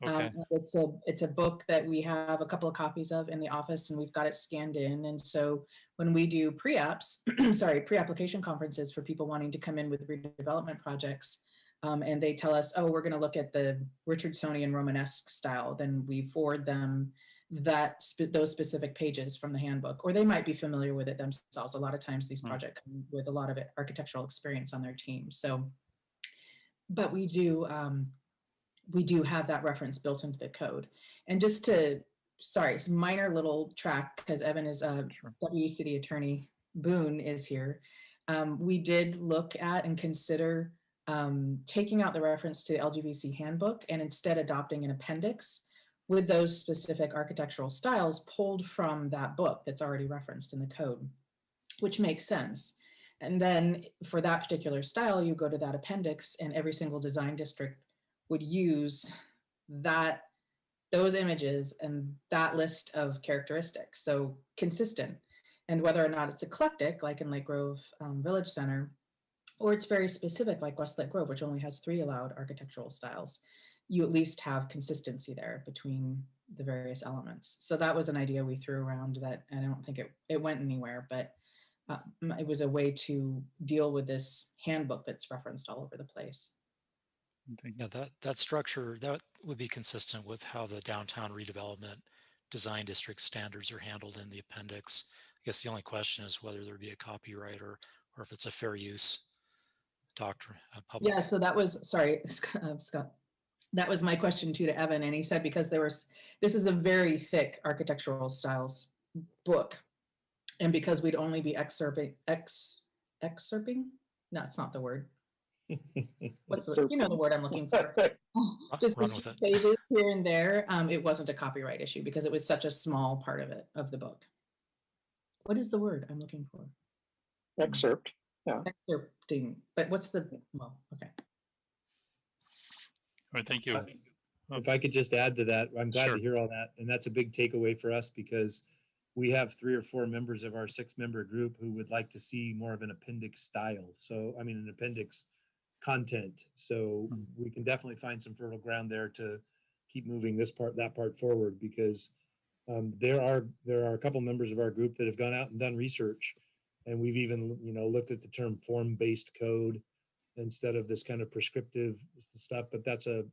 Speaker 5: Okay.
Speaker 8: It's a book that we have a couple of copies of in the office, and we've got it scanned in. And so when we do pre-apps, pre-application conferences for people wanting to come in with redevelopment projects, and they tell us, oh, we're going to look at the Richardsonian Romanesque style, then we forward them those specific pages from the handbook, or they might be familiar with it themselves. A lot of times these projects come with a lot of architectural experience on their team. So, but we do have that reference built into the code. And just to, it's a minor little track, because Evan is Deputy City Attorney Boone is here. We did look at and consider taking out the reference to the LGVC handbook and instead adopting an appendix with those specific architectural styles pulled from that book that's already referenced in the code, which makes sense. And then for that particular style, you go to that appendix, and every single design district would use those images and that list of characteristics. So consistent. And whether or not it's eclectic, like in Lake Grove Village Center, or it's very specific, like Westlake Grove, which only has 3 allowed architectural styles, you at least have consistency there between the various elements. So that was an idea we threw around that, and I don't think it went anywhere, but it was a way to deal with this handbook that's referenced all over the place.
Speaker 3: Yeah, that structure, that would be consistent with how the downtown redevelopment design district standards are handled in the appendix. I guess the only question is whether there'd be a copyright or if it's a fair use doctrine.
Speaker 8: Yeah, so that was, sorry, Scott. That was my question too to Evan, and he said because this is a very thick architectural styles book, and because we'd only be excerpting. No, it's not the word. What's the, you know the word I'm looking for. Just
Speaker 3: Run with it.
Speaker 8: pages here and there. It wasn't a copyright issue because it was such a small part of it, of the book. What is the word I'm looking for?
Speaker 7: Excerpt. Yeah.
Speaker 8: Excerpting. But what's the, well, okay.
Speaker 5: All right, thank you.
Speaker 2: If I could just add to that, I'm glad
Speaker 5: Sure.
Speaker 2: to hear all that. And that's a big takeaway for us because we have 3 or 4 members of our 6-member group who would like to see more of an appendix style. So, I mean, an appendix content. So we can definitely find some fertile ground there to keep moving that part forward, because there are a couple members of our group that have gone out and done research, and we've even looked at the term form-based code instead of this kind of prescriptive stuff, but that's a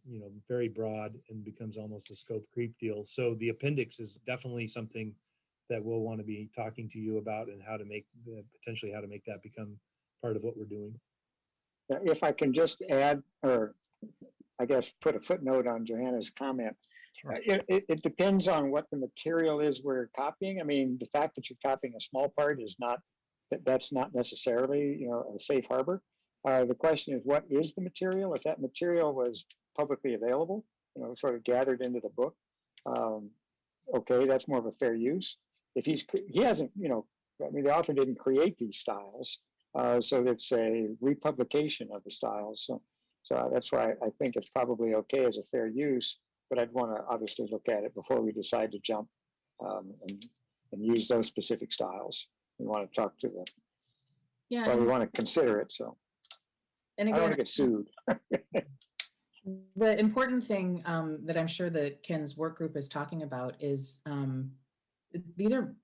Speaker 2: very broad and becomes almost a scope creep deal. So the appendix is definitely something that we'll want to be talking to you about, and potentially how to make that become part of what we're doing.
Speaker 7: If I can just add, or I guess put a footnote on Johanna's comment.
Speaker 5: Sure.
Speaker 7: It depends on what the material is we're copying. I mean, the fact that you're copying a small part is not, that's not necessarily, a safe harbor. The question is, what is the material? If that material was publicly available, sort of gathered into the book, okay, that's more of a fair use. If he hasn't, I mean, the author didn't create these styles, so it's a republication of the styles. So that's why I think it's probably okay as a fair use, but I'd want to obviously look at it before we decide to jump and use those specific styles. We want to talk to them.
Speaker 8: Yeah.
Speaker 7: Well, we want to consider it, so.
Speaker 8: And
Speaker 7: I don't
Speaker 8: again,
Speaker 7: want to get sued.
Speaker 8: the important thing that I'm sure that Ken's work group is talking about is these are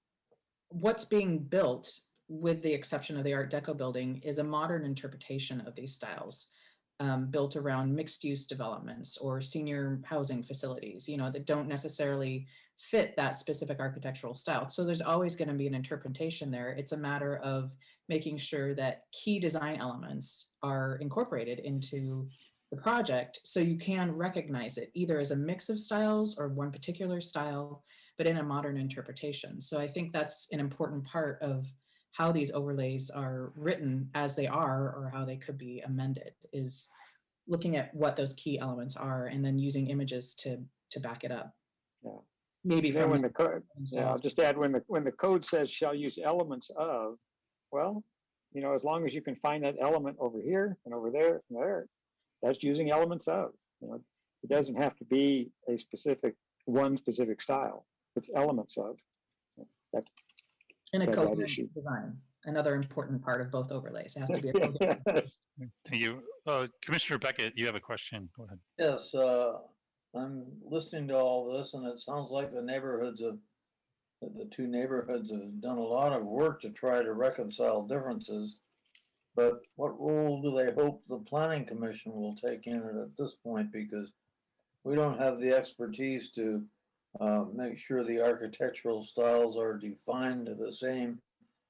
Speaker 8: what's being built, with the exception of the Art Deco building, is a modern interpretation of these styles built around mixed use developments or senior housing facilities, that don't necessarily fit that specific architectural style. So there's always going to be an interpretation there. It's a matter of making sure that key design elements are incorporated into the project so you can recognize it either as a mix of styles or one particular style, but in a modern interpretation. So I think that's an important part of how these overlays are written as they are, or how they could be amended, is looking at what those key elements are and then using images to back it up.
Speaker 7: Yeah.
Speaker 8: Maybe
Speaker 7: Then
Speaker 8: from
Speaker 7: when the code, I'll just add, when the code says shall use elements of, well, as long as you can find that element over here and over there and there, that's using elements of. It doesn't have to be one specific style. It's elements of. That,
Speaker 8: in a
Speaker 7: that
Speaker 8: coherent
Speaker 7: issue.
Speaker 8: design. Another important part of both overlays. It has to be a coherent.
Speaker 7: Yes.
Speaker 5: Thank you. Commissioner Beckett, you have a question. Go ahead.
Speaker 11: Yes, I'm listening to all this, and it sounds like the two neighborhoods have done a lot of work to try to reconcile differences. But what role do they hope the Planning Commission will take in it at this point? Because we don't have the expertise to make sure the architectural styles are defined the same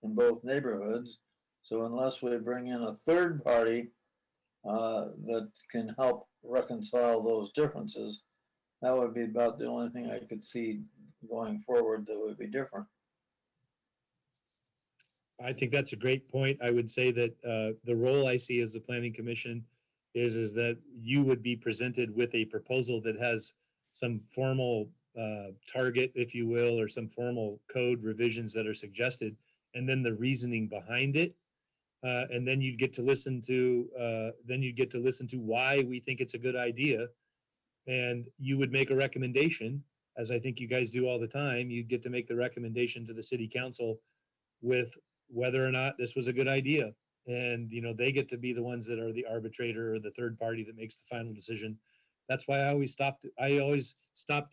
Speaker 11: in both neighborhoods. So unless we bring in a third party that can help reconcile those differences, that would be about the only thing I could see going forward that would be different.
Speaker 2: I think that's a great point. I would say that the role I see as the Planning Commission is that you would be presented with a proposal that has some formal target, if you will, or some formal code revisions that are suggested, and then the reasoning behind it. And then you'd get to listen to why we think it's a good idea. And you would make a recommendation, as I think you guys do all the time. You'd get to make the recommendation to the city council with whether or not this was a good idea. And, they get to be the ones that are the arbitrator or the third party that makes the final decision. That's why I always stopped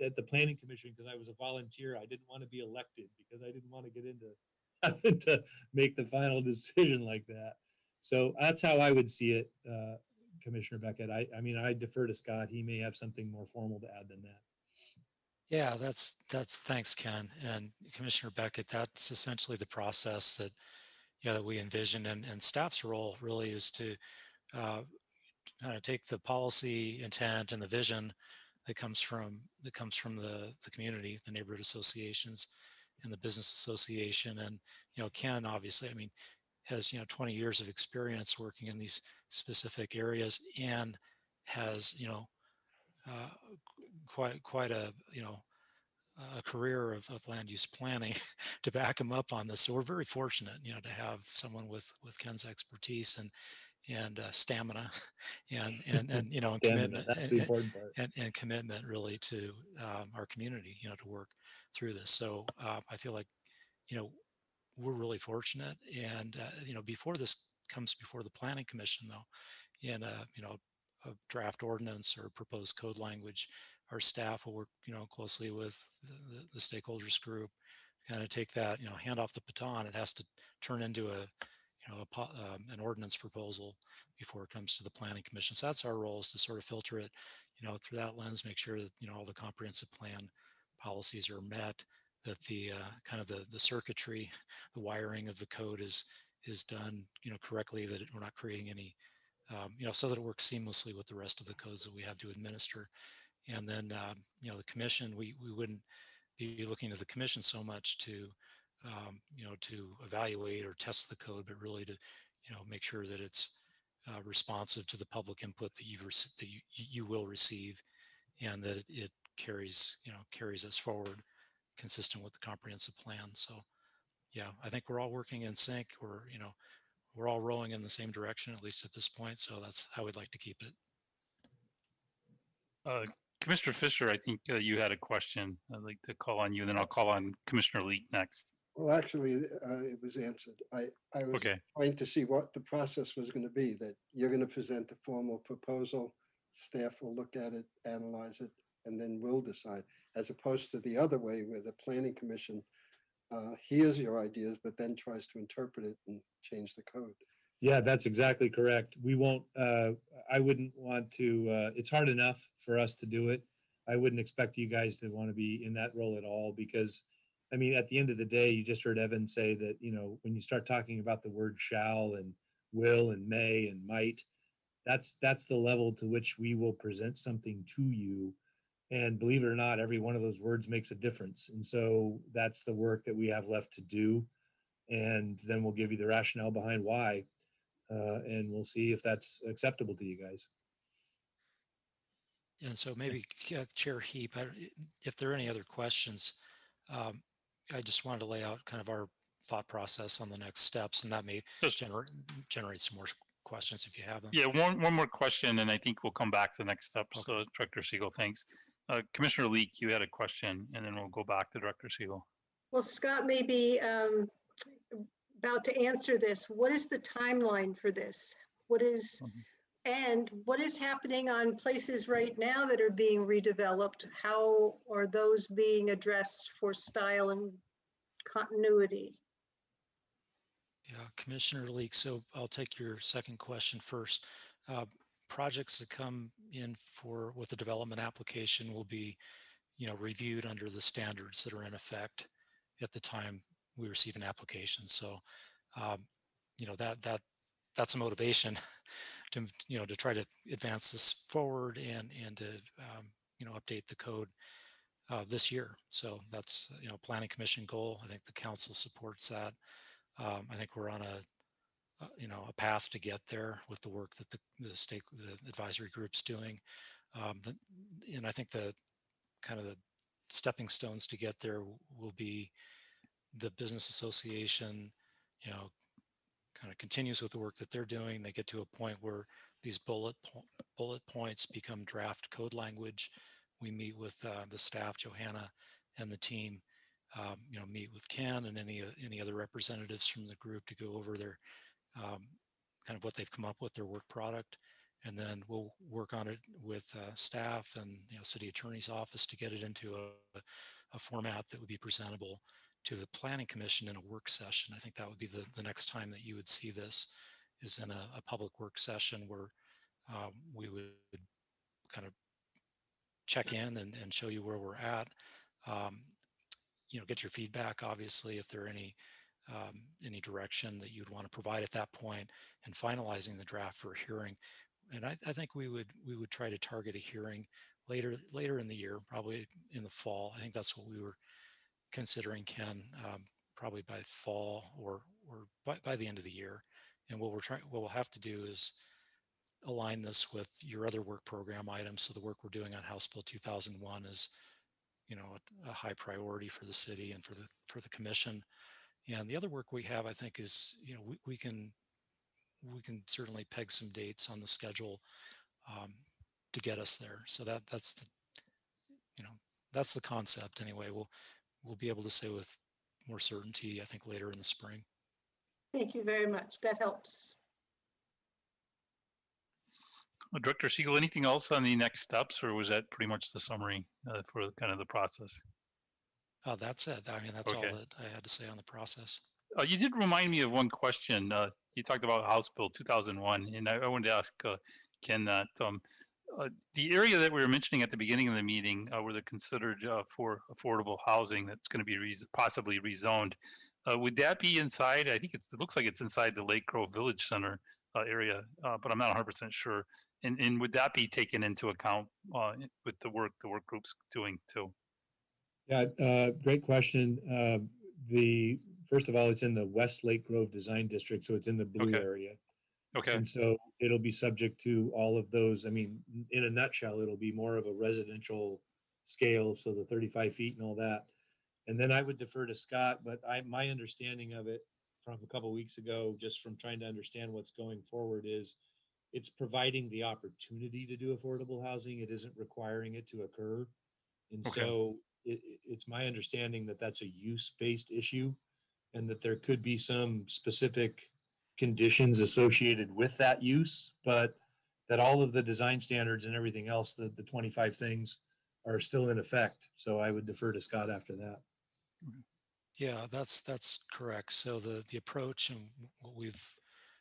Speaker 2: at the Planning Commission, because I was a volunteer. I didn't want to be elected because I didn't want to get into having to make the final decision like that. So that's how I would see it, Commissioner Beckett. I defer to Scott. He may have something more formal to add than that.
Speaker 3: Yeah, that's thanks, Ken. And Commissioner Beckett, that's essentially the process that we envision, and staff's role really is to kind of take the policy intent and the vision that comes from the community, the neighborhood associations and the business association. And, Ken, obviously, I mean, has, 20 years of experience working in these specific areas and has, quite a, a career of land use planning to back him up on this. So we're very fortunate, to have someone with Ken's expertise and stamina and commitment.
Speaker 2: That's the important part.
Speaker 3: And commitment really to our community, to work through this. So I feel like, we're really fortunate. And, before this comes before the Planning Commission, though, in a draft ordinance or proposed code language, our staff will work, closely with the stakeholders group, kind of take that, hand off the baton. It has to turn into an ordinance proposal before it comes to the Planning Commission. So that's our role, is to sort of filter it, through that lens, make sure that, all the comprehensive plan policies are met, that the kind of the circuitry, the wiring of the code is done, correctly, that we're not creating any, so that it works seamlessly with the rest of the codes that we have to administer. And then, the commission, we wouldn't be looking to the commission so much to, to evaluate or test the code, but really to, make sure that it's responsive to the public input that you will receive, and that it carries us forward consistent with the comprehensive plan. So yeah, I think we're all working in sync. We're all rowing in the same direction, at least at this point. So that's how we'd like to keep it.
Speaker 5: Commissioner Fisher, I think you had a question. I'd like to call on you, and then I'll call on Commissioner Leek next.
Speaker 9: Well, actually, it was answered. I was trying to see what the process was going to be, that you're going to present a formal proposal, staff will look at it, analyze it, and then we'll decide, as opposed to the other way where the Planning Commission hears your ideas, but then tries to interpret it and change the code.
Speaker 2: Yeah, that's exactly correct. We won't, I wouldn't want to, it's hard enough for us to do it. I wouldn't expect you guys to want to be in that role at all, because, I mean, at the end of the day, you just heard Evan say that, when you start talking about the word shall and will and may and might, that's the level to which we will present something to you. And believe it or not, every one of those words makes a difference. And so that's the work that we have left to do. And then we'll give you the rationale behind why. And we'll see if that's acceptable to you guys.
Speaker 3: And so maybe Chair Heap, if there are any other questions, I just wanted to lay out kind of our thought process on the next steps, and that may generate some more questions if you have them.
Speaker 5: Yeah, one more question, and I think we'll come back to the next steps. Okay. So Director Siegel, thanks. Commissioner Leek, you had a question, and then we'll go back to Director Siegel.
Speaker 6: Well, Scott may be about to answer this. What is the timeline for this? What is, and what is happening on places right now that are being redeveloped? How are those being addressed for style and continuity?
Speaker 3: Yeah, Commissioner Leek, so I'll take your second question first. Projects that come in with a development application will be, reviewed under the standards that are in effect at the time we receive an application. So, that's a motivation to, to try to advance this forward and to, update the code this year. So that's, Planning Commission goal. I think the council supports that. I think we're on a path to get there with the work that the advisory group's doing. And I think the stepping stones to get there will be the business association, kind of continues with the work that they're doing. They get to a point where these bullet points become draft code language. We meet with the staff, Johanna and the team, meet with Ken and any other representatives from the group to go over their kind of what they've come up with, their work product. And then we'll work on it with staff and city attorney's office to get it into a format that would be presentable to the Planning Commission in a work session. I think that would be the next time that you would see this, is in a public work session where we would kind of check in and show you where we're at. Get your feedback, obviously, if there are any direction that you'd want to provide at that point, and finalizing the draft for a hearing. And I think we would try to target a hearing later in the year, probably in the fall. I think that's what we were considering, Ken, probably by fall or by the end of the year. And what we'll have to do is align this with your other work program items. So the work we're doing on House Bill 2001 is, a high priority for the city and for the commission. And the other work we have, I think, is, we can certainly peg some dates on the schedule to get us there. So that's the concept anyway. We'll be able to say with more certainty, I think, later in the spring.
Speaker 6: Thank you very much. That helps.
Speaker 5: Director Siegel, anything else on the next steps, or was that pretty much the summary for kind of the process?
Speaker 3: That's it. I mean, that's
Speaker 5: Okay.
Speaker 3: all that I had to say on the process.
Speaker 5: You did remind me of one question. You talked about House Bill 2001, and I wanted to ask Ken that the area that we were mentioning at the beginning of the meeting, where they're considered for affordable housing that's going to be possibly rezoned, would that be inside? I think it looks like it's inside the Lake Grove Village Center area, but I'm not 100% sure. And would that be taken into account with the work group's doing too?
Speaker 2: Yeah, great question. First of all, it's in the Westlake Grove Design District, so it's in the blue area.
Speaker 5: Okay.
Speaker 2: And so it'll be subject to all of those. I mean, in a nutshell, it'll be more of a residential scale, so the 35 feet and all that. And then I would defer to Scott, but my understanding of it from a couple of weeks ago, just from trying to understand what's going forward, is it's providing the opportunity to do affordable housing. It isn't requiring it to occur. And so it's my understanding that that's a use-based issue, and that there could be some specific conditions associated with that use, but that all of the design standards and everything else, the 25 things, are still in effect. So I would defer to Scott after that.
Speaker 3: Yeah, that's correct. So the approach and what we've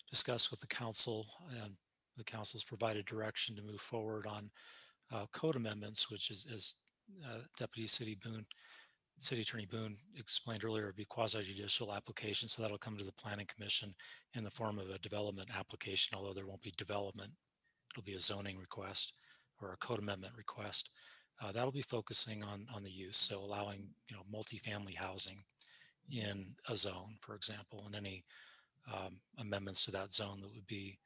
Speaker 3: discussed with the council, and the council's provided direction to move forward on code amendments, which is, as Deputy City Attorney Boone explained earlier, it'd be quasi-judicial application. So that'll come to the Planning Commission in the form of a development application, although there won't be development. It'll be a zoning request or a code amendment request. That'll be focusing on the use, so allowing multifamily housing in a zone, for example, and any amendments to that zone that would be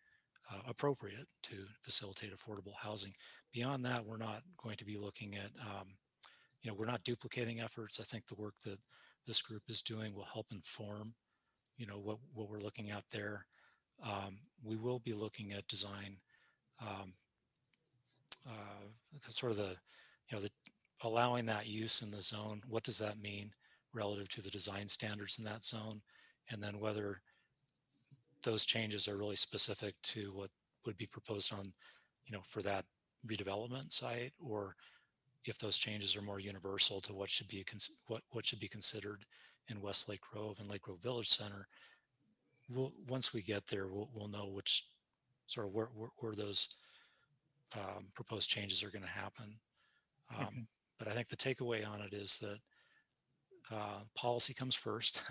Speaker 3: appropriate to facilitate affordable housing. Beyond that, we're not going to be looking at, we're not duplicating efforts. I think the work that this group is doing will help inform, what we're looking at there. We will be looking at design, sort of the allowing that use in the zone. What does that mean relative to the design standards in that zone? And then whether those changes are really specific to what would be proposed on, for that redevelopment site, or if those changes are more universal to what should be considered in Westlake Grove and Lake Grove Village Center. Once we get there, we'll know which sort of where those proposed changes are going to happen. But I think the takeaway on it is that policy comes first,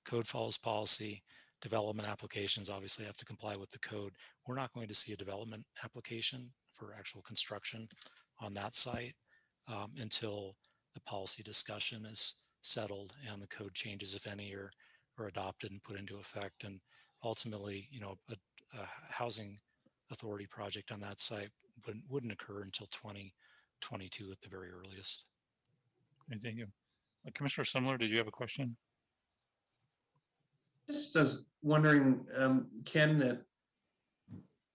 Speaker 3: code follows policy. Development applications obviously have to comply with the code. We're not going to see a development application for actual construction on that site until the policy discussion is settled and the code changes, if any, are adopted and put into effect. And ultimately, a housing authority project on that site wouldn't occur until 2022 at the very earliest.
Speaker 5: Thank you. Commissioner Sumler, did you have a question?
Speaker 10: Just was wondering, Ken, that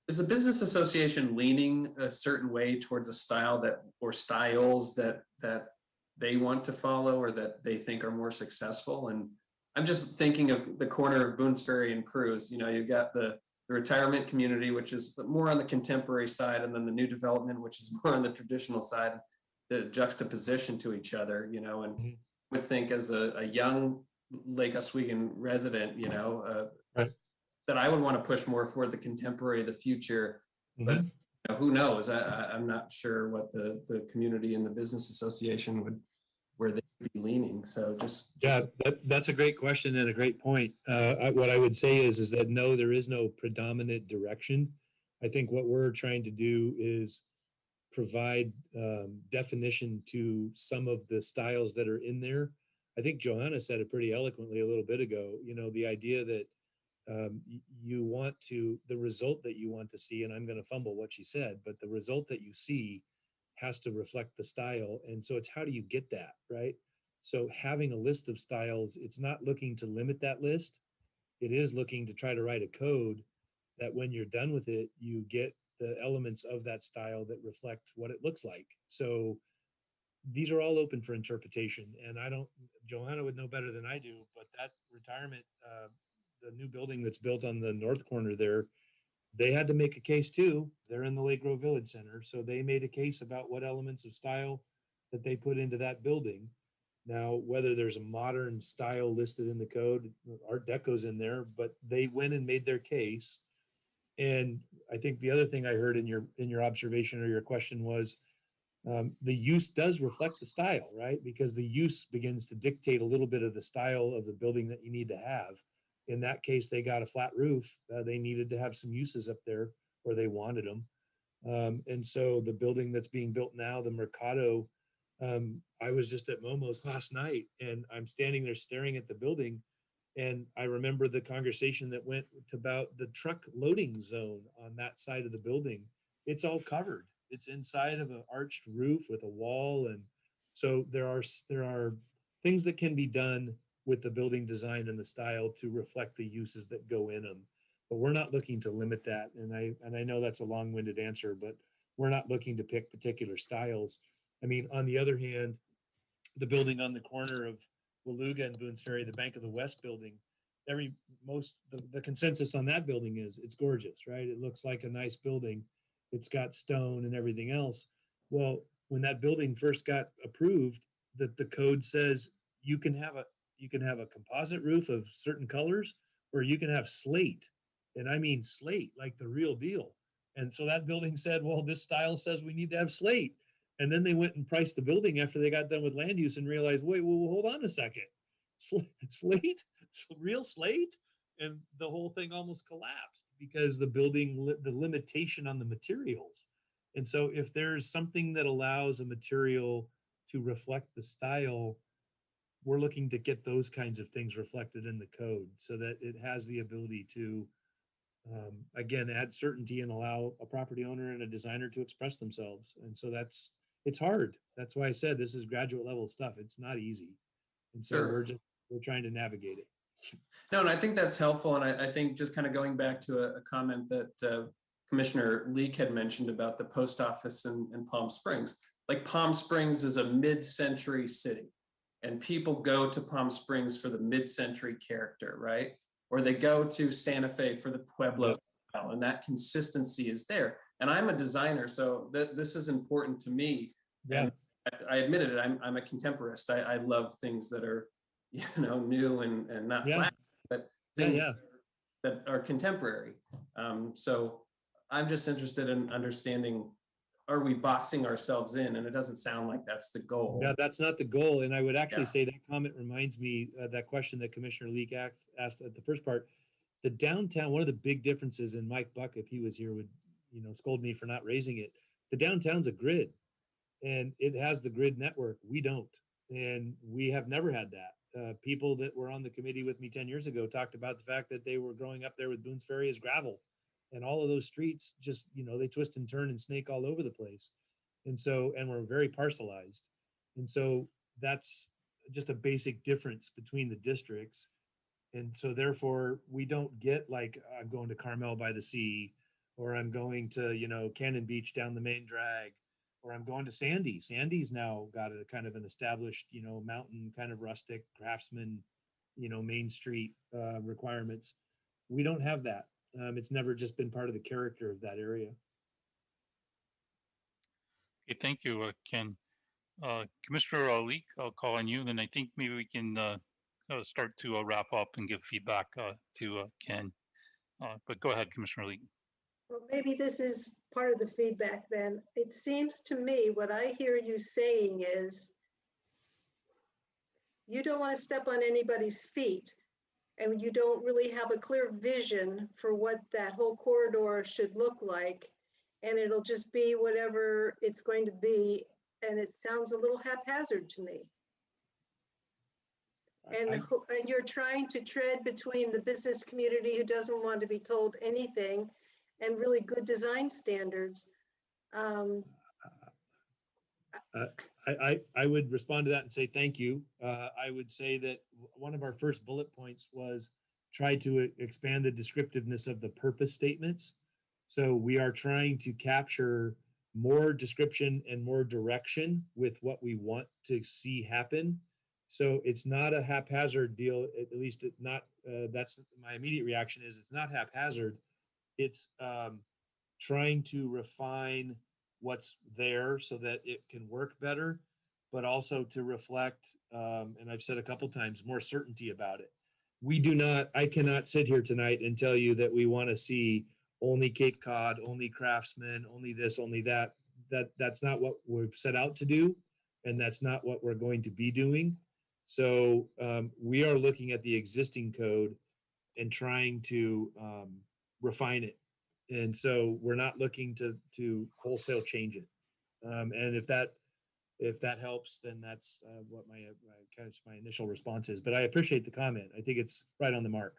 Speaker 10: is the business association leaning a certain way towards a style or styles that they want to follow or that they think are more successful? And I'm just thinking of the corner of Boone's Ferry and Cruz. You've got the retirement community, which is more on the contemporary side, and then the new development, which is more on the traditional side, the juxtaposition to each other, and I would think as a young Lake Oswego resident,
Speaker 2: right,
Speaker 10: that I would want to push more for the contemporary, the future, but who knows? I'm not sure what the community and the business association where they would be leaning. So
Speaker 2: yeah, that's a great question and a great point. What I would say is that no, there is no predominant direction. I think what we're trying to do is provide definition to some of the styles that are in there. I think Johanna said it pretty eloquently a little bit ago, the idea that you want to, the result that you want to see, and I'm going to fumble what she said, but the result that you see has to reflect the style. And so it's how do you get that, right? So having a list of styles, it's not looking to limit that list. It is looking to try to write a code that when you're done with it, you get the elements of that style that reflect what it looks like. So these are all open for interpretation. And Johanna would know better than I do, but that retirement, the new building that's built on the north corner there, they had to make a case too. They're in the Lake Grove Village Center. So they made a case about what elements of style that they put into that building. Now, whether there's a modern style listed in the code, Art Deco's in there, but they went and made their case. And I think the other thing I heard in your observation or your question was the use does reflect the style, right? Because the use begins to dictate a little bit of the style of the building that you need to have. In that case, they got a flat roof. They needed to have some uses up there, or they wanted them. And so the building that's being built now, the Mercado, I was just at Momo's last night, and I'm standing there staring at the building. And I remember the conversation that went about the truck loading zone on that side of the building. It's all covered. It's inside of an arched roof with a wall. And so there are things that can be done with the building design and the style to reflect the uses that go in them. But we're not looking to limit that. And I know that's a long-winded answer, but we're not looking to pick particular styles. I mean, on the other hand, the building on the corner of Waluga and Boone's Ferry, the Bank of the West building, the consensus on that building is it's gorgeous, right? It looks like a nice building. It's got stone and everything else. Well, when that building first got approved, the code says you can have a composite roof of certain colors, or you can have slate. And I mean slate, like the real deal. And so that building said, well, this style says we need to have slate. And then they went and priced the building after they got done with land use and realized, wait, well, hold on a second. Slate? Real slate? And the whole thing almost collapsed because the limitation on the materials. And so if there's something that allows a material to reflect the style, we're looking to get those kinds of things reflected in the code so that it has the ability to, again, add certainty and allow a property owner and a designer to express themselves. And so it's hard. That's why I said this is graduate level stuff. It's not easy. And so
Speaker 10: Sure.
Speaker 2: we're trying to navigate it.
Speaker 10: No, and I think that's helpful. And I think just kind of going back to a comment that Commissioner Leake had mentioned about the post office in Palm Springs. Like Palm Springs is a mid-century city, and people go to Palm Springs for the mid-century character, right? Or they go to Santa Fe for the Pueblo style, and that consistency is there. And I'm a designer, so this is important to me.
Speaker 2: Yeah.
Speaker 10: And I admitted it. I'm a contemporarist. I love things that are, new and not flat, but things that are contemporary. So I'm just interested in understanding, are we boxing ourselves in? And it doesn't sound like that's the goal.
Speaker 2: Yeah, that's not the goal. And I would actually say that comment reminds me that question that Commissioner Leake asked at the first part. The downtown, one of the big differences, and Mike Buck, if he was here, would scold me for not raising it. The downtown's a grid, and it has the grid network. We don't, and we have never had that. People that were on the committee with me 10 years ago talked about the fact that they were growing up there with Boone's Ferry as gravel, and all of those streets just, they twist and turn and snake all over the place. And we're very parcelized. And so that's just a basic difference between the districts. And so therefore we don't get like, I'm going to Carmel by the Sea, or I'm going to, Cannon Beach down the main drag, or I'm going to Sandy. Sandy's now got a kind of an established, mountain kind of rustic craftsman, Main Street requirements. We don't have that. It's never just been part of the character of that area.
Speaker 5: Okay, thank you, Ken. Commissioner Leake, I'll call on you, then I think maybe we can start to wrap up and give feedback to Ken. But go ahead, Commissioner Leake.
Speaker 6: Well, maybe this is part of the feedback then. It seems to me what I hear you saying is you don't want to step on anybody's feet, and you don't really have a clear vision for what that whole corridor should look like. And it'll just be whatever it's going to be. And it sounds a little haphazard to me. And you're trying to tread between the business community who doesn't want to be told anything and really good design standards.
Speaker 2: I would respond to that and say thank you. I would say that one of our first bullet points was try to expand the descriptiveness of the purpose statements. So we are trying to capture more description and more direction with what we want to see happen. So it's not a haphazard deal, at least not, that's my immediate reaction is it's not haphazard. It's trying to refine what's there so that it can work better, but also to reflect, and I've said a couple times, more certainty about it. We do not, I cannot sit here tonight and tell you that we want to see only Cape Cod, only Craftsman, only this, only that. That's not what we've set out to do, and that's not what we're going to be doing. So we are looking at the existing code and trying to refine it. And so we're not looking to wholesale change it. And if that helps, then that's what my initial response is. But I appreciate the comment. I think it's right on the mark.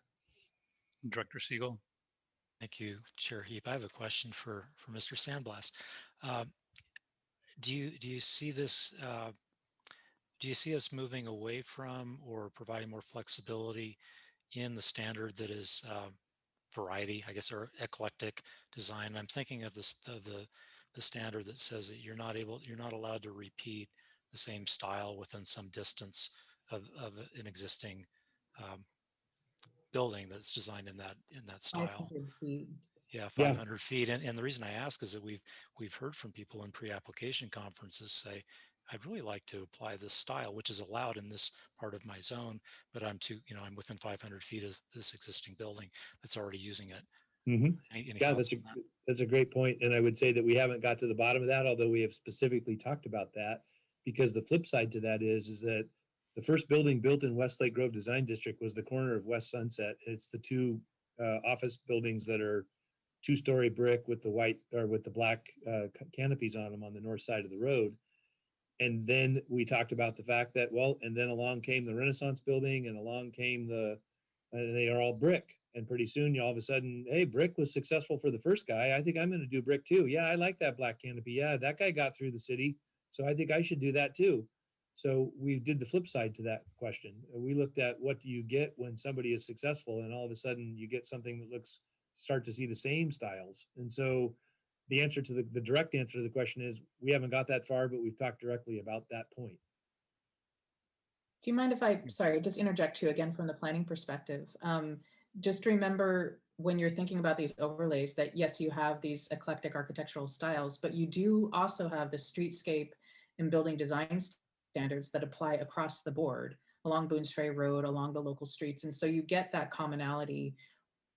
Speaker 5: Director Siegel.
Speaker 3: Thank you, Chair Heap. I have a question for Mr. Sandblast. Do you see this? Do you see us moving away from or providing more flexibility in the standard that is variety, I guess, or eclectic design? I'm thinking of this the standard that says that you're not allowed to repeat the same style within some distance of an existing building that's designed in that style.
Speaker 8: 500 feet.
Speaker 3: Yeah, 500 feet. And the reason I ask is that we've heard from people in pre-application conferences say, I'd really like to apply this style, which is allowed in this part of my zone, but I'm within 500 feet of this existing building that's already using it.
Speaker 2: Mm-hmm.
Speaker 3: Any
Speaker 2: yeah, that's a great point. And I would say that we haven't got to the bottom of that, although we have specifically talked about that, because the flip side to that is that the first building built in Westlake Grove Design District was the corner of West Sunset. It's the two office buildings that are 2-story brick with the white or with the black canopies on them on the north side of the road. And then we talked about the fact that, and then along came the Renaissance building and along came they are all brick. And pretty soon, all of a sudden, hey, brick was successful for the first guy. I think I'm going to do brick too. Yeah, I like that black canopy. Yeah, that guy got through the city. So I think I should do that too. So we did the flip side to that question. We looked at what do you get when somebody is successful, and all of a sudden you get something that start to see the same styles. And so the answer to the direct answer to the question is we haven't got that far, but we've talked directly about that point.
Speaker 8: Do you mind if just interject too, again, from the planning perspective? Just remember when you're thinking about these overlays that yes, you have these eclectic architectural styles, but you do also have the streetscape and building design standards that apply across the board along Boones Ferry Road, along the local streets. And so you get that commonality.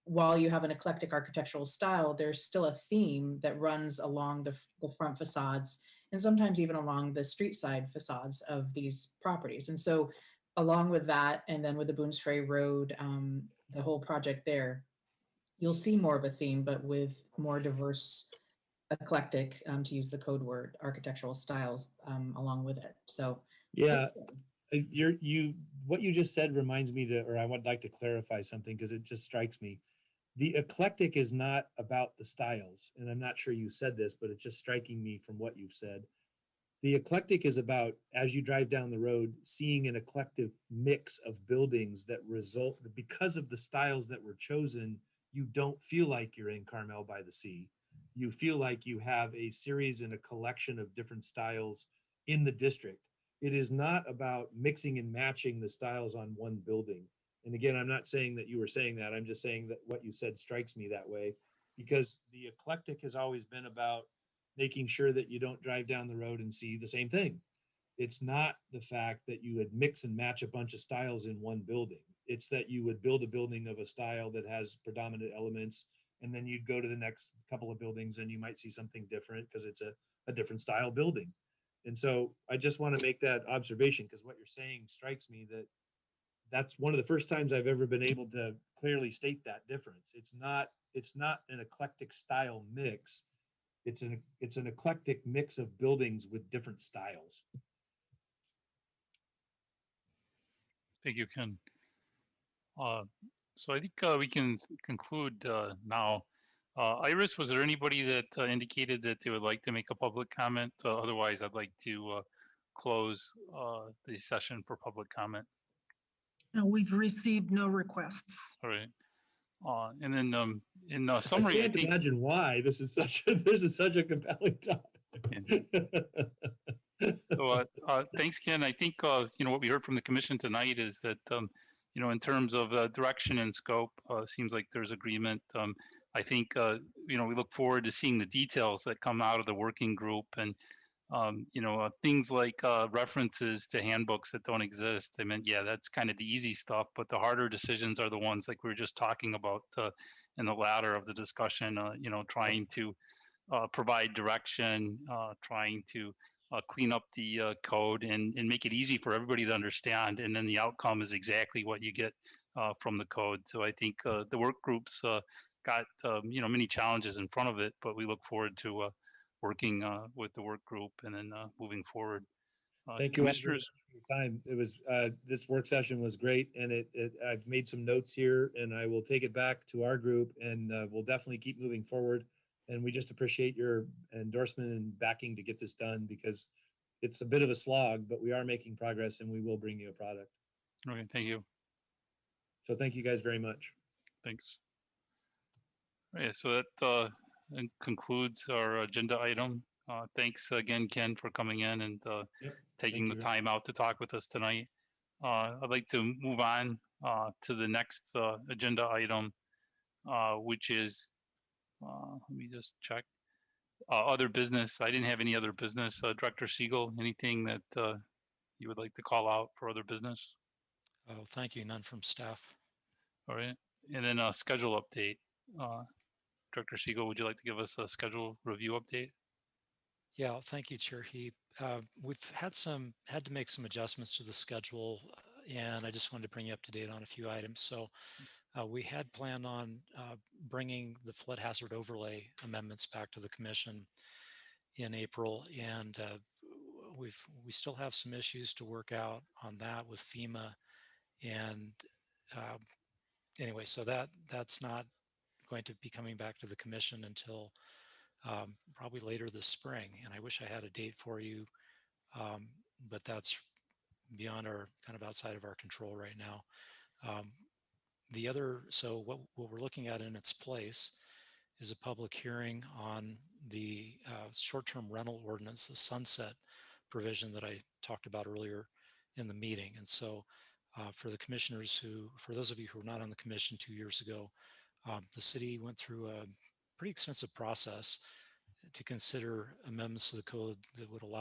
Speaker 8: While you have an eclectic architectural style, there's still a theme that runs along the front facades and sometimes even along the street side facades of these properties. And so along with that, and then with the Boones Ferry Road, the whole project there, you'll see more of a theme, but with more diverse, eclectic, to use the code word, architectural styles along with it. So
Speaker 2: yeah, what you just said reminds me or I would like to clarify something because it just strikes me. The eclectic is not about the styles, and I'm not sure you said this, but it's just striking me from what you've said. The eclectic is about, as you drive down the road, seeing an eclectic mix of buildings that result, because of the styles that were chosen, you don't feel like you're in Carmel by the Sea. You feel like you have a series and a collection of different styles in the district. It is not about mixing and matching the styles on one building. And again, I'm not saying that you were saying that. I'm just saying that what you said strikes me that way, because the eclectic has always been about making sure that you don't drive down the road and see the same thing. It's not the fact that you would mix and match a bunch of styles in one building. It's that you would build a building of a style that has predominant elements, and then you'd go to the next couple of buildings and you might see something different because it's a different style building. And so I just want to make that observation, because what you're saying strikes me that that's one of the first times I've ever been able to clearly state that difference. It's not an eclectic style mix. It's an eclectic mix of buildings with different styles.
Speaker 5: Thank you, Ken. So I think we can conclude now. Iris, was there anybody that indicated that they would like to make a public comment? Otherwise, I'd like to close the session for public comment.
Speaker 4: No, we've received no requests.
Speaker 5: All right. And then in summary,
Speaker 2: I can't imagine why this is such a compelling topic.
Speaker 5: So thanks, Ken. I think what we heard from the commission tonight is that in terms of direction and scope, seems like there's agreement. I think we look forward to seeing the details that come out of the working group, and things like references to handbooks that don't exist. I mean, yeah, that's kind of the easy stuff, but the harder decisions are the ones like we were just talking about in the latter of the discussion. Trying to provide direction, trying to clean up the code and make it easy for everybody to understand, and then the outcome is exactly what you get from the code. So I think the work groups got many challenges in front of it, but we look forward to working with the work group and then moving forward.
Speaker 2: Thank you, commissioners, for your time. It was this work session was great, and I've made some notes here, and I will take it back to our group, and we'll definitely keep moving forward. And we just appreciate your endorsement and backing to get this done, because it's a bit of a slog, but we are making progress, and we will bring you a product.
Speaker 5: Okay, thank you.
Speaker 2: So thank you guys very much.
Speaker 5: Thanks. All right, so that concludes our agenda item. Thanks again, Ken, for coming in and taking the time out to talk with us tonight. I'd like to move on to the next agenda item, which is, let me just check, other business. I didn't have any other business. Director Siegel, anything that you would like to call out for other business?
Speaker 3: Oh, thank you. None from staff.
Speaker 5: All right. And then a schedule update. Director Siegel, would you like to give us a schedule review update?
Speaker 3: Yeah, thank you, Chair Heap. We've had to make some adjustments to the schedule, and I just wanted to bring you up to date on a few items. So we had planned on bringing the flood hazard overlay amendments back to the commission in April, and we still have some issues to work out on that with FEMA. And anyway, so that's not going to be coming back to the commission until probably later this spring. And I wish I had a date for you, but that's beyond our kind of outside of our control right now. So what we're looking at in its place is a public hearing on the short-term rental ordinance, the sunset provision that I talked about earlier in the meeting. And so for the commissioners for those of you who were not on the commission 2 years ago, the city went through a pretty extensive process to consider amendments to the code that would allow